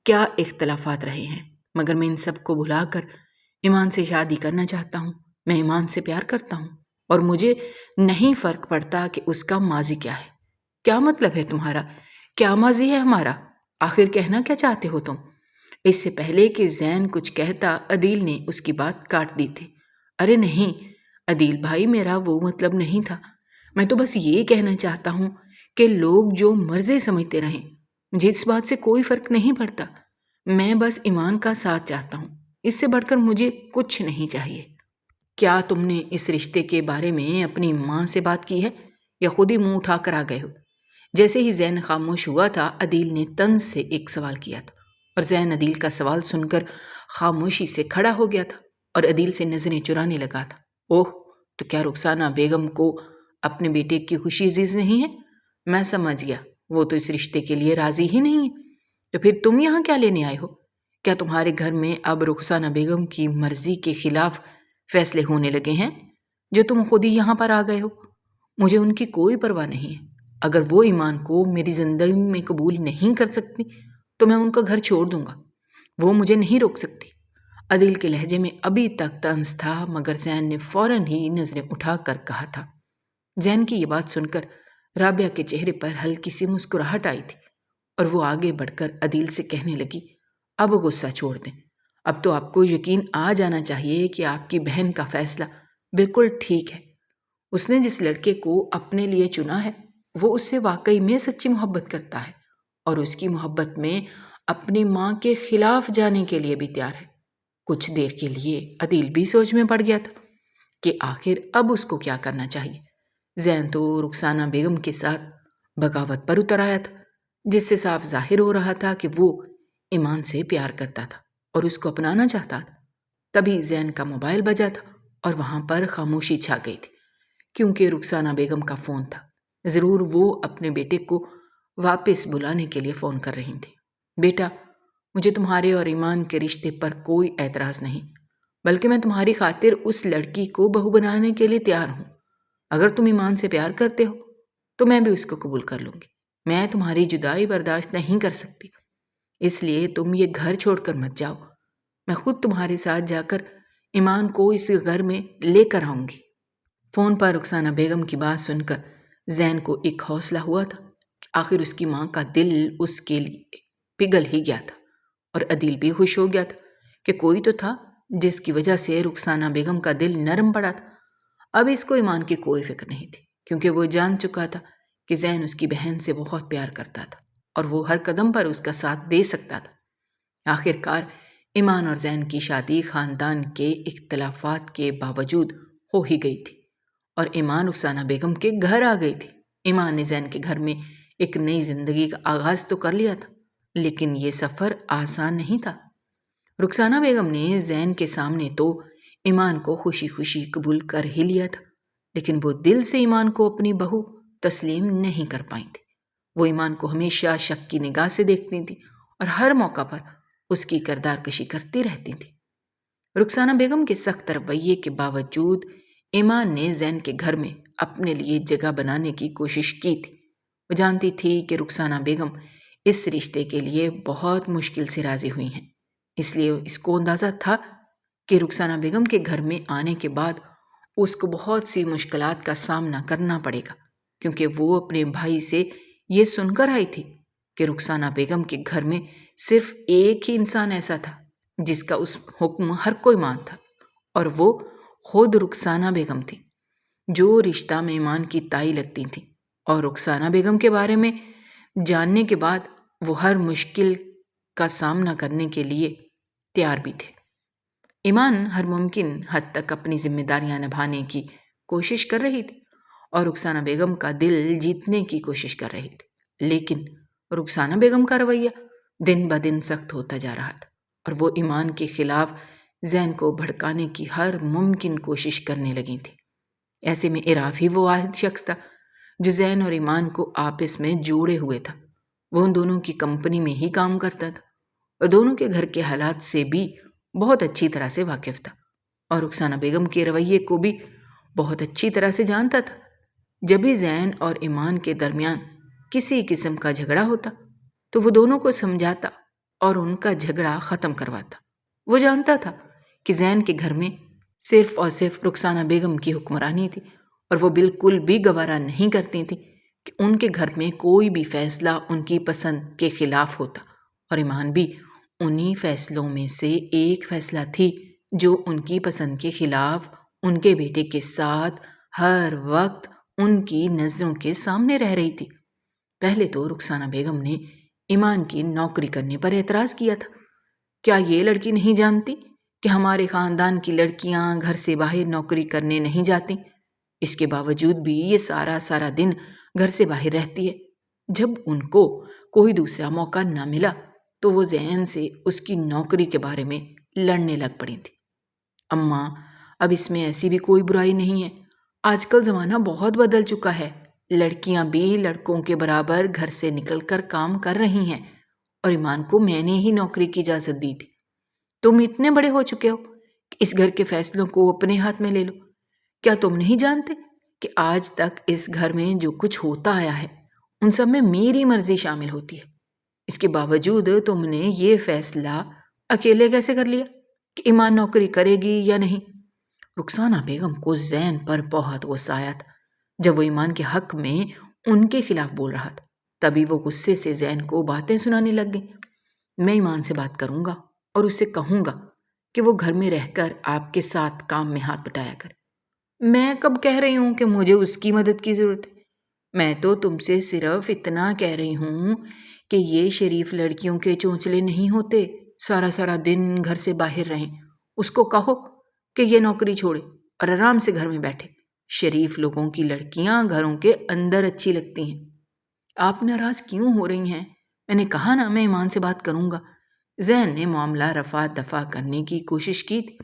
کیا اختلافات رہے ہیں، مگر میں ان سب کو بھلا کر ایمان سے شادی کرنا چاہتا ہوں۔ میں ایمان سے پیار کرتا ہوں اور مجھے نہیں فرق پڑتا کہ اس کا ماضی کیا ہے۔ کیا مطلب ہے تمہارا؟ کیا ماضی ہے ہمارا؟ آخر کہنا کیا چاہتے ہو تم؟ اس سے پہلے کہ زین کچھ کہتا عدیل نے اس کی بات کاٹ دی تھی۔ ارے نہیں عدیل بھائی، میرا وہ مطلب نہیں تھا۔ میں تو بس یہ کہنا چاہتا ہوں کہ لوگ جو مرضی سمجھتے رہیں، مجھے اس بات سے کوئی فرق نہیں پڑتا۔ میں بس ایمان کا ساتھ چاہتا ہوں، اس سے بڑھ کر مجھے کچھ نہیں چاہیے۔ کیا تم نے اس رشتے کے بارے میں اپنی ماں سے بات کی ہے یا خود ہی منہ اٹھا کر آ گئے ہو؟ جیسے ہی زین خاموش ہوا تھا، عدیل نے طنز سے ایک سوال کیا تھا، اور زین عدیل کا سوال سن کر خاموشی سے کھڑا ہو گیا تھا اور عدیل سے نظریں چرانے لگا تھا۔ اوہ، تو کیا رخسانہ بیگم کو اپنے بیٹے کی خوشی عزیز نہیں ہے؟ میں سمجھ گیا، وہ تو اس رشتے کے لیے راضی ہی نہیں ہے، تو پھر تم یہاں کیا لینے آئے ہو؟ کیا تمہارے گھر میں اب رخسانہ بیگم کی مرضی کے خلاف فیصلے ہونے لگے ہیں جو تم خود ہی یہاں پر آ گئے ہو؟ مجھے ان کی کوئی پرواہ نہیں ہے، اگر وہ ایمان کو میری زندگی میں قبول نہیں کر سکتی تو میں ان کا گھر چھوڑ دوں گا، وہ مجھے نہیں روک سکتی۔ عدیل کے لہجے میں ابھی تک طنز تھا، مگر زین نے فوراً ہی نظریں اٹھا کر کہا تھا۔ زین کی یہ بات سن کر رابعہ کے چہرے پر ہلکی سی مسکراہٹ آئی تھی اور وہ آگے بڑھ کر عدیل سے کہنے لگی، اب غصہ چھوڑ دیں، اب تو آپ کو یقین آ جانا چاہیے کہ آپ کی بہن کا فیصلہ بالکل ٹھیک ہے۔ اس نے جس لڑکے کو اپنے لیے چنا ہے وہ اس سے واقعی میں سچی محبت کرتا ہے اور اس کی محبت میں اپنی ماں کے خلاف جانے کے لیے بھی تیار ہے۔ کچھ دیر کے لیے عدیل بھی سوچ میں پڑ گیا تھا کہ آخر اب اس کو کیا کرنا چاہیے۔ زین تو رخسانہ بیگم کے ساتھ بغاوت پر اتر آیا تھا، جس سے صاف ظاہر ہو رہا تھا کہ وہ ایمان سے پیار کرتا تھا اور اس کو اپنانا چاہتا تھا۔ تبھی زین کا موبائل بجا تھا اور وہاں پر خاموشی چھا گئی تھی، کیونکہ رخسانہ بیگم کا فون تھا۔ ضرور وہ اپنے بیٹے کو واپس بلانے کے لیے فون کر رہی تھی۔ بیٹا، مجھے تمہارے اور ایمان کے رشتے پر کوئی اعتراض نہیں، بلکہ میں تمہاری خاطر اس لڑکی کو بہو بنانے کے لیے تیار ہوں۔ اگر تم ایمان سے پیار کرتے ہو تو میں بھی اس کو قبول کر لوں گی۔ میں تمہاری جدائی برداشت نہیں کر سکتی، اس لیے تم یہ گھر چھوڑ کر مت جاؤ۔ میں خود تمہارے ساتھ جا کر ایمان کو اس گھر میں لے کر آؤں گی۔ فون پر رخسانہ بیگم کی بات سن کر زین کو ایک حوصلہ ہوا تھا کہ آخر اس کی ماں کا دل اس کے لیے پگھل ہی گیا تھا، اور عدیل بھی خوش ہو گیا تھا کہ کوئی تو تھا جس کی وجہ سے رخسانہ بیگم کا دل نرم پڑا تھا۔ اب اس کو ایمان کی کوئی فکر نہیں تھی، کیونکہ وہ جان چکا تھا کہ زین اس کی بہن سے بہت پیار کرتا تھا اور وہ ہر قدم پر اس کا ساتھ دے سکتا تھا۔ آخر کار ایمان اور زین کی شادی خاندان کے اختلافات کے باوجود ہو ہی گئی تھی اور ایمان رخسانہ بیگم کے گھر آ گئی تھی۔ ایمان نے زین کے گھر میں ایک نئی زندگی کا آغاز تو کر لیا تھا، لیکن یہ سفر آسان نہیں تھا۔ رخسانہ بیگم نے زین کے سامنے تو ایمان کو خوشی خوشی قبول کر ہی لیا تھا، لیکن وہ دل سے ایمان کو اپنی بہو تسلیم نہیں کر پائی تھی۔ وہ ایمان کو ہمیشہ شک کی نگاہ سے دیکھتی تھی اور ہر موقع پر اس کی کردار کشی کرتی رہتی تھی۔ رخسانہ بیگم کے سخت رویے کے باوجود ایمان نے زین کے گھر میں اپنے لیے جگہ بنانے کی کوشش کی تھی۔ وہ جانتی تھی کہ رخسانہ بیگم اس رشتے کے لیے بہت مشکل سے راضی ہوئی ہیں، اس لیے اس کو اندازہ تھا کہ رخسانہ بیگم کے گھر میں آنے کے بعد اس کو بہت سی مشکلات کا سامنا کرنا پڑے گا، کیونکہ وہ اپنے بھائی سے یہ سن کر آئی تھی کہ رخسانہ بیگم کے گھر میں صرف ایک ہی انسان ایسا تھا جس کا اس حکم ہر کوئی مانتا، اور وہ خود رخسانہ بیگم تھی، جو رشتہ میں ایمان کی تائی لگتی تھی، اور رخسانہ بیگم کے بارے میں جاننے کے بعد وہ ہر مشکل کا سامنا کرنے کے لیے تیار بھی تھے۔ ایمان ہر ممکن حد تک اپنی ذمہ داریاں نبھانے کی کوشش کر رہی تھی اور رخسانہ بیگم کا دل جیتنے کی کوشش کر رہی تھی، لیکن رخسانہ بیگم کا رویہ دن بدن سخت ہوتا جا رہا تھا اور وہ ایمان کے خلاف زین کو بھڑکانے کی ہر ممکن کوشش کرنے لگی تھی۔ ایسے میں عراف ہی وہ واحد شخص تھا جو زین اور ایمان کو آپس میں جوڑے ہوئے تھا۔ وہ ان دونوں کی کمپنی میں ہی کام کرتا تھا اور دونوں کے گھر کے حالات سے بھی بہت اچھی طرح سے واقف تھا اور رخسانہ بیگم کے رویے کو بھی بہت اچھی طرح سے جانتا تھا۔ جب بھی زین اور ایمان کے درمیان کسی قسم کا جھگڑا ہوتا تو وہ دونوں کو سمجھاتا اور ان کا جھگڑا ختم کرواتا۔ وہ جانتا تھا کہ زین کے گھر میں صرف اور صرف رخسانہ بیگم کی حکمرانی تھی اور وہ بالکل بھی گوارہ نہیں کرتی تھی کہ ان کے گھر میں کوئی بھی فیصلہ ان کی پسند کے خلاف ہوتا، اور ایمان بھی انہی فیصلوں میں سے ایک فیصلہ تھی جو ان کی پسند کے خلاف ان کے بیٹے کے ساتھ ہر وقت ان کی نظروں کے سامنے رہ رہی تھی۔ پہلے تو رخسانہ بیگم نے ایمان کی نوکری کرنے پر اعتراض کیا تھا۔ کیا یہ لڑکی نہیں جانتی کہ ہمارے خاندان کی لڑکیاں گھر سے باہر نوکری کرنے نہیں جاتی؟ اس کے باوجود بھی یہ سارا دن گھر سے باہر رہتی ہے۔ جب ان کو کوئی دوسرا موقع نہ ملا تو وہ زین سے اس کی نوکری کے بارے میں لڑنے لگ پڑی تھی۔ اماں، اب اس میں ایسی بھی کوئی برائی نہیں ہے، آج کل زمانہ بہت بدل چکا ہے، لڑکیاں بھی لڑکوں کے برابر گھر سے نکل کر کام کر رہی ہیں، اور ایمان کو میں نے ہی نوکری کی اجازت دی تھی۔ تم اتنے بڑے ہو چکے ہو کہ اس گھر کے فیصلوں کو اپنے ہاتھ میں لے لو۔ کیا تم نہیں جانتے کہ آج تک اس گھر میں جو کچھ ہوتا آیا ہے ان سب میں میری مرضی شامل ہوتی ہے؟ اس کے باوجود تم نے یہ فیصلہ اکیلے کیسے کر لیا کہ ایمان نوکری کرے گی یا نہیں؟ رخسانہ بیگم کو زین پر بہت غصہ آیا تھا جب وہ ایمان کے حق میں ان کے خلاف بول رہا تھا۔ تبھی وہ غصے سے زین کو باتیں سنانے لگ گئی۔ میں ایمان سے بات کروں گا اور اسے کہوں گا کہ وہ گھر میں رہ کر آپ کے ساتھ کام میں ہاتھ بٹایا کرے۔ میں کب کہہ رہی ہوں کہ مجھے اس کی مدد کی ضرورت ہے؟ میں تو تم سے صرف اتنا کہہ رہی ہوں کہ یہ شریف لڑکیوں کے چونچلے نہیں ہوتے سارا سارا دن گھر سے باہر رہیں۔ اس کو کہو کہ یہ نوکری چھوڑے اور آرام سے گھر میں بیٹھے۔ شریف لوگوں کی لڑکیاں گھروں کے اندر اچھی لگتی ہیں۔ آپ ناراض کیوں ہو رہی ہیں؟ میں نے کہا نا میں ایمان سے بات کروں گا۔ زین نے معاملہ رفع دفع کرنے کی کوشش کی تھی۔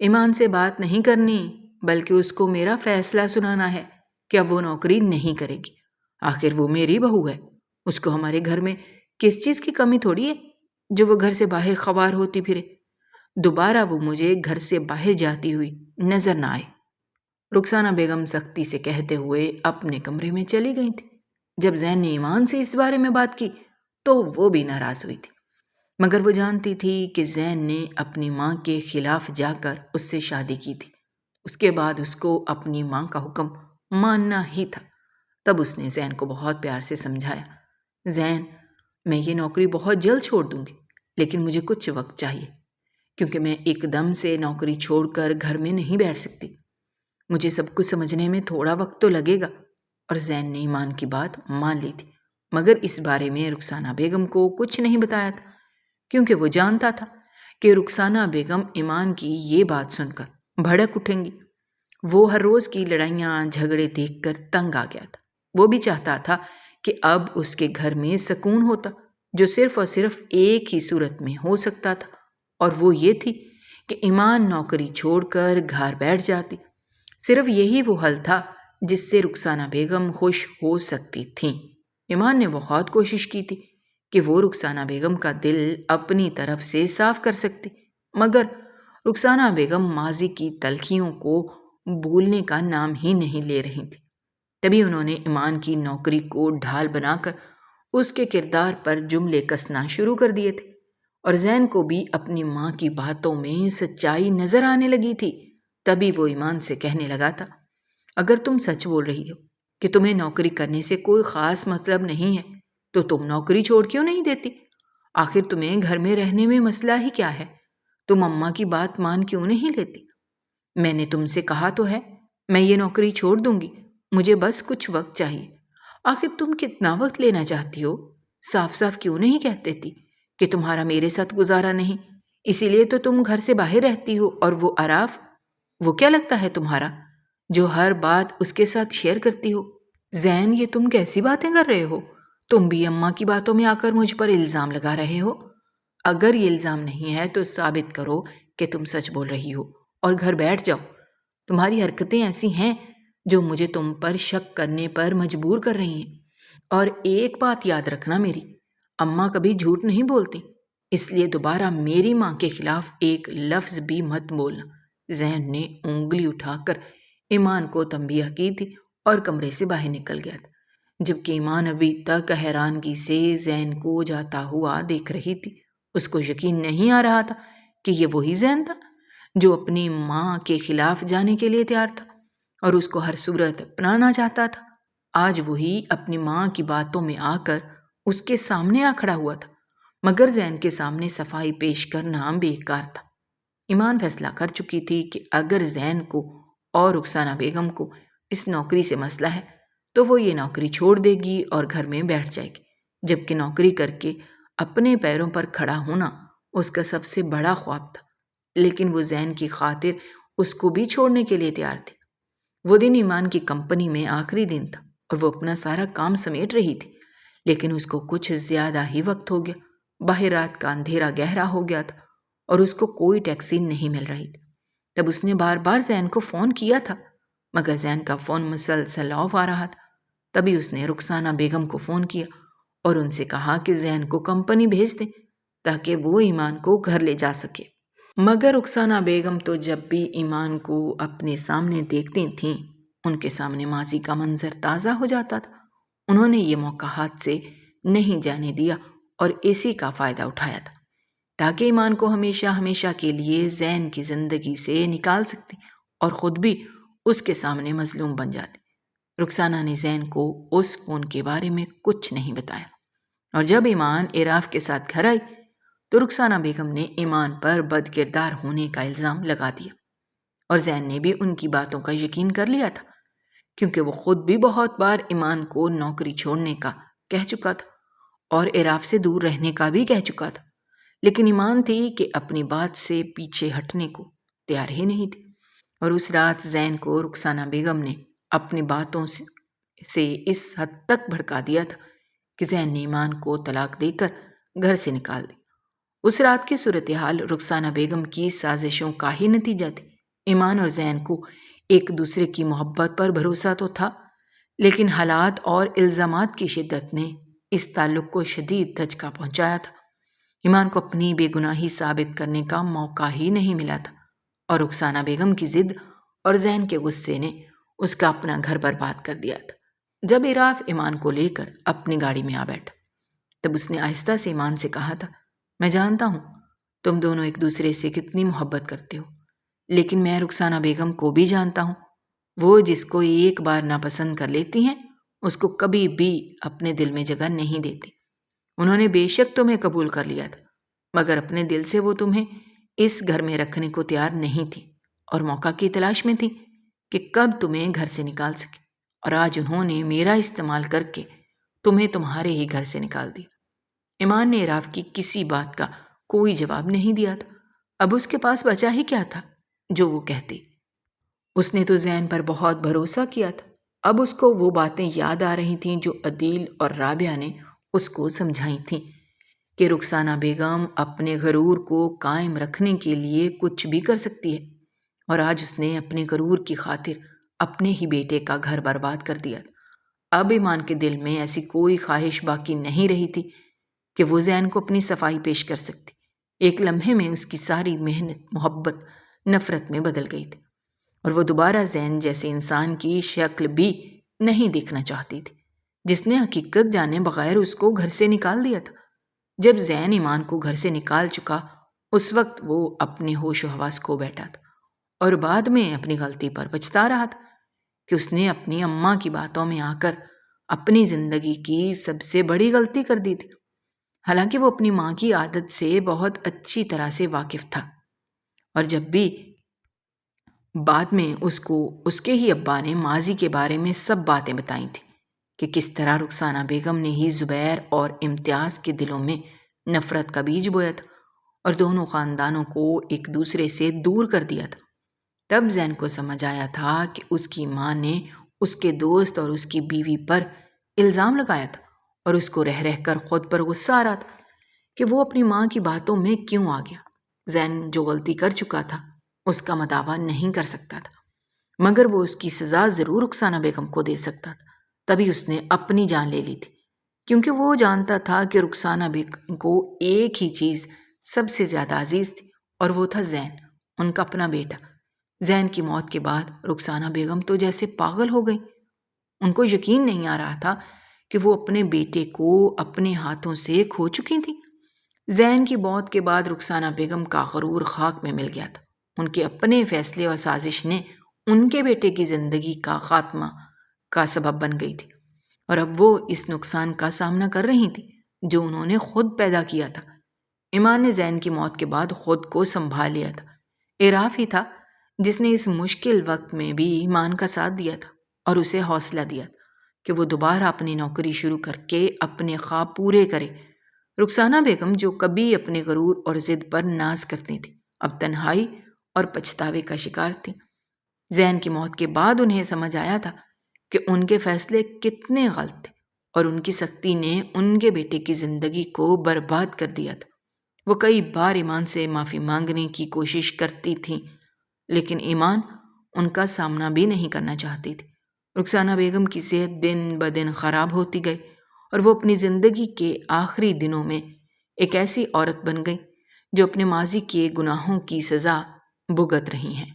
ایمان سے بات نہیں کرنی بلکہ اس کو میرا فیصلہ سنانا ہے کہ اب وہ نوکری نہیں کرے گی۔ آخر وہ میری بہو ہے، اس کو ہمارے گھر میں کس چیز کی کمی تھوڑی ہے جو وہ گھر سے باہر خوار ہوتی پھرے۔ دوبارہ وہ مجھے گھر سے باہر جاتی ہوئی نظر نہ آئے۔ رخسانہ بیگم سختی سے کہتے ہوئے اپنے کمرے میں چلی گئی تھی۔ جب زین نے ایمان سے اس بارے میں بات کی تو وہ بھی ناراض ہوئی تھی، مگر وہ جانتی تھی کہ زین نے اپنی ماں کے خلاف جا کر اس سے شادی کی تھی۔ اس کے بعد اس کو اپنی ماں کا حکم ماننا ہی تھا۔ تب اس نے زین کو بہت پیار سے سمجھایا، زین میں یہ نوکری بہت جلد چھوڑ دوں گی، لیکن مجھے کچھ وقت چاہیے، کیونکہ میں ایک دم سے نوکری چھوڑ کر گھر میں نہیں بیٹھ سکتی۔ مجھے سب کچھ سمجھنے میں تھوڑا وقت تو لگے گا۔ اور زین نے ایمان کی بات مان لی تھی، مگر اس بارے میں رخسانہ بیگم کو کچھ نہیں بتایا تھا، کیونکہ وہ جانتا تھا کہ رخسانہ بیگم ایمان کی یہ بات سن کر بھڑک اٹھیں گی۔ وہ ہر روز کی لڑائیاں جھگڑے دیکھ کر تنگ آ گیا تھا۔ وہ بھی چاہتا تھا کہ اب اس کے گھر میں سکون ہوتا، جو صرف اور صرف ایک ہی صورت میں ہو سکتا تھا، اور وہ یہ تھی کہ ایمان نوکری چھوڑ کر گھر بیٹھ جاتی۔ صرف یہی وہ حل تھا جس سے رخسانہ بیگم خوش ہو سکتی تھیں۔ ایمان نے بہت کوشش کی تھی کہ وہ رخسانہ بیگم کا دل اپنی طرف سے صاف کر سکتی، مگر رخسانہ بیگم ماضی کی تلخیوں کو بھولنے کا نام ہی نہیں لے رہی تھی۔ تبھی انہوں نے ایمان کی نوکری کو ڈھال بنا کر اس کے کردار پر جملے کسنا شروع کر دیے تھے، اور زین کو بھی اپنی ماں کی باتوں میں سچائی نظر آنے لگی تھی۔ تبھی وہ ایمان سے کہنے لگا تھا، اگر تم سچ بول رہی ہو کہ تمہیں نوکری کرنے سے کوئی خاص مطلب نہیں ہے تو تم نوکری چھوڑ کیوں نہیں دیتی؟ آخر تمہیں گھر میں رہنے میں مسئلہ ہی کیا ہے؟ تم اماں کی بات مان کیوں نہیں لیتی؟ میں نے تم سے کہا تو ہے میں یہ نوکری چھوڑ دوں گی، مجھے بس کچھ وقت چاہیے۔ آخر تم کتنا وقت لینا چاہتی ہو؟ صاف صاف کیوں نہیں کہہ دیتی کہ تمہارا میرے ساتھ گزارا نہیں، اسی لیے تو تم گھر سے باہر رہتی ہو؟ اور وہ عراف، وہ کیا لگتا ہے تمہارا جو ہر بات اس کے ساتھ شیئر کرتی ہو؟ زین یہ تم کیسی باتیں کر رہے ہو؟ تم بھی اماں کی باتوں میں آ کر مجھ پر الزام لگا رہے ہو۔ اگر یہ الزام نہیں ہے تو ثابت کرو کہ تم سچ بول رہی ہو اور گھر بیٹھ جاؤ۔ تمہاری حرکتیں ایسی ہیں جو مجھے تم پر شک کرنے پر مجبور کر رہی ہیں۔ اور ایک بات یاد رکھنا میری، اماں کبھی جھوٹ نہیں بولتی، اس لیے دوبارہ میری ماں کے خلاف ایک لفظ بھی مت بولنا۔ زین نے انگلی اٹھا کر ایمان کو تنبیہ کی تھی اور کمرے سے باہر نکل گیا تھا، جبکہ ایمان ابھی تک حیرانگی سے زین کو جاتا ہوا دیکھ رہی تھی۔ اس کو یقین نہیں آ رہا تھا کہ یہ وہی زین تھا جو اپنی ماں کے خلاف جانے کے لیے تیار تھا اور اس کو ہر صورت اپنانا چاہتا تھا۔ آج وہی اپنی ماں کی باتوں میں آ کر اس کے سامنے آ کھڑا ہوا تھا، مگر زین کے سامنے صفائی پیش کرنا بیکار تھا۔ ایمان فیصلہ کر چکی تھی کہ اگر زین کو اور رخسانہ بیگم کو اس نوکری سے مسئلہ ہے تو وہ یہ نوکری چھوڑ دے گی اور گھر میں بیٹھ جائے گی، جبکہ نوکری کر کے اپنے پیروں پر کھڑا ہونا اس کا سب سے بڑا خواب تھا۔ لیکن وہ زین کی خاطر اس کو بھی چھوڑنے کے لیے تیار تھی۔ وہ دن ایمان کی کمپنی میں آخری دن تھا اور وہ اپنا سارا کام سمیٹ رہی تھی، لیکن اس کو کچھ زیادہ ہی وقت ہو گیا۔ باہر رات کا اندھیرا گہرا ہو گیا تھا اور اس کو کوئی ٹیکسی نہیں مل رہی تھی۔ تب اس نے بار بار زین کو فون کیا تھا، مگر زین کا فون مسلسل آف آ رہا تھا۔ تبھی اس نے رخسانہ بیگم کو فون کیا اور ان سے کہا کہ زین کو کمپنی بھیج دیں تاکہ وہ ایمان کو گھر لے جا سکے۔ مگر رخسانہ بیگم تو جب بھی ایمان کو اپنے سامنے دیکھتی تھیں ان کے سامنے ماضی کا منظر تازہ ہو جاتا تھا۔ انہوں نے یہ موقع ہاتھ سے نہیں جانے دیا اور اسی کا فائدہ اٹھایا تھا تاکہ ایمان کو ہمیشہ ہمیشہ کے لیے زین کی زندگی سے نکال سکتی اور خود بھی اس کے سامنے مظلوم بن جاتی۔ رخسانہ نے زین کو اس فون کے بارے میں کچھ نہیں بتایا، اور جب ایمان عراف کے ساتھ گھر آئی تو رخسانہ بیگم نے ایمان پر بد کردار ہونے کا الزام لگا دیا، اور زین نے بھی ان کی باتوں کا یقین کر لیا تھا کیونکہ وہ خود بھی بہت بار ایمان کو نوکری چھوڑنے کا کہہ چکا تھا اور عراف سے دور رہنے کا بھی کہہ چکا تھا، لیکن ایمان تھی کہ اپنی بات سے پیچھے ہٹنے کو تیار ہی نہیں تھی۔ اور اس رات زین کو رخسانہ بیگم نے اپنی باتوں سے اس حد تک بھڑکا دیا تھا کہ زین نے ایمان کو طلاق دے کر گھر سے نکال دی۔ اس رات کی صورتحال رخسانہ بیگم کی سازشوں کا ہی نتیجہ تھی۔ ایمان اور زین کو ایک دوسرے کی محبت پر بھروسہ تو تھا، لیکن حالات اور الزامات کی شدت نے اس تعلق کو شدید دھچکا پہنچایا تھا۔ ایمان کو اپنی بے گناہی ثابت کرنے کا موقع ہی نہیں ملا تھا، اور رخسانہ بیگم کی ضد اور زین کے غصے نے اس کا اپنا گھر برباد کر دیا تھا۔ جب عراف ایمان کو لے کر اپنی گاڑی میں آ بیٹھا تب اس نے آہستہ سے ایمان سے کہا تھا، میں جانتا ہوں تم دونوں ایک دوسرے سے کتنی محبت کرتے ہو، لیکن میں رخسانہ بیگم کو بھی جانتا ہوں، وہ جس کو ایک بار ناپسند کر لیتی ہیں اس کو کبھی بھی اپنے دل میں جگہ نہیں دیتی۔ انہوں نے بے شک تمہیں قبول کر لیا تھا، مگر اپنے دل سے وہ تمہیں اس گھر میں رکھنے کو تیار نہیں تھی اور موقع کی تلاش میں تھی کہ کب تمہیں گھر سے نکال سکے، اور آج انہوں نے میرا استعمال کر کے تمہیں تمہارے ہی گھر سے نکال دیا۔ ایمان نے عراف کی کسی بات کا کوئی جواب نہیں دیا تھا۔ اب اس کے پاس بچا ہی کیا تھا جو وہ کہتی؟ اس نے تو زین پر بہت بھروسہ کیا تھا۔ اب اس کو وہ باتیں یاد آ رہی تھیں جو عدیل اور رابعہ نے اس کو سمجھائی تھیں کہ رخسانہ بیگم اپنے غرور کو قائم رکھنے کے لیے کچھ بھی کر سکتی ہے، اور آج اس نے اپنے غرور کی خاطر اپنے ہی بیٹے کا گھر برباد کر دیا۔ اب ایمان کے دل میں ایسی کوئی خواہش باقی نہیں رہی تھی کہ وہ زین کو اپنی صفائی پیش کر سکتی۔ ایک لمحے میں اس کی ساری محنت محبت نفرت میں بدل گئی تھی، اور وہ دوبارہ زین جیسے انسان کی شکل بھی نہیں دیکھنا چاہتی تھی جس نے حقیقت جانے بغیر اس کو گھر سے نکال دیا تھا۔ جب زین ایمان کو گھر سے نکال چکا اس وقت وہ اپنے ہوش و حواس کھو بیٹھا تھا، اور بعد میں اپنی غلطی پر پچھتا رہا تھا کہ اس نے اپنی اماں کی باتوں میں آ کر اپنی زندگی کی سب سے بڑی غلطی کر دی تھی۔ حالانکہ وہ اپنی ماں کی عادت سے بہت اچھی طرح سے واقف تھا، اور جب بھی بعد میں اس کو اس کے ہی ابا نے ماضی کے بارے میں سب باتیں بتائی تھیں کہ کس طرح رخسانہ بیگم نے ہی زبیر اور امتیاز کے دلوں میں نفرت کا بیج بویا تھا اور دونوں خاندانوں کو ایک دوسرے سے دور کر دیا تھا۔ تب زین کو سمجھ آیا تھا کہ اس کی ماں نے اس کے دوست اور اس کی بیوی پر الزام لگایا تھا، اور اس کو رہ رہ کر خود پر غصہ آ رہا تھا کہ وہ اپنی ماں کی باتوں میں کیوں آ گیا۔ زین جو غلطی کر چکا تھا اس کا مداوع نہیں کر سکتا تھا، مگر وہ اس کی سزا ضرور رخسانہ بیگم کو دے سکتا تھا۔ تبھی اس نے اپنی جان لے لی تھی، کیونکہ وہ جانتا تھا کہ رخسانہ بیگم کو ایک ہی چیز سب سے زیادہ عزیز تھی، اور وہ تھا زین، ان کا اپنا بیٹا۔ زین کی موت کے بعد رخسانہ بیگم تو جیسے پاگل ہو گئی۔ ان کو یقین نہیں آ رہا تھا کہ وہ اپنے بیٹے کو اپنے ہاتھوں سے کھو چکی تھی۔ زین کی موت کے بعد رخسانہ بیگم کا غرور خاک میں مل گیا تھا۔ ان کے اپنے فیصلے اور سازش نے ان کے بیٹے کی زندگی کا خاتمہ کا سبب بن گئی تھی، اور اب وہ اس نقصان کا سامنا کر رہی تھی جو انہوں نے خود پیدا کیا تھا۔ ایمان نے زین کی موت کے بعد خود کو سنبھال لیا تھا۔ عراف ہی تھا جس نے اس مشکل وقت میں بھی ایمان کا ساتھ دیا تھا اور اسے حوصلہ دیا تھا کہ وہ دوبارہ اپنی نوکری شروع کر کے اپنے خواب پورے کرے۔ رخسانہ بیگم جو کبھی اپنے غرور اور ضد پر ناز کرتی تھی اب تنہائی اور پچھتاوے کا شکار تھی۔ زین کی موت کے بعد انہیں سمجھ آیا تھا کہ ان کے فیصلے کتنے غلط تھے، اور ان کی سختی نے ان کے بیٹے کی زندگی کو برباد کر دیا تھا۔ وہ کئی بار ایمان سے معافی مانگنے کی کوشش کرتی تھیں، لیکن ایمان ان کا سامنا بھی نہیں کرنا چاہتی تھی۔ رخسانہ بیگم کی صحت دن بدن خراب ہوتی گئی اور وہ اپنی زندگی کے آخری دنوں میں ایک ایسی عورت بن گئی جو اپنے ماضی کے گناہوں کی سزا بھگت رہی ہیں۔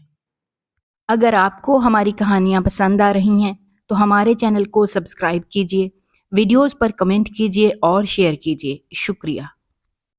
اگر آپ کو ہماری کہانیاں پسند آ رہی ہیں تو ہمارے چینل کو سبسکرائب کیجیے، ویڈیوز پر کمنٹ کیجیے اور شیئر کیجیے۔ شکریہ۔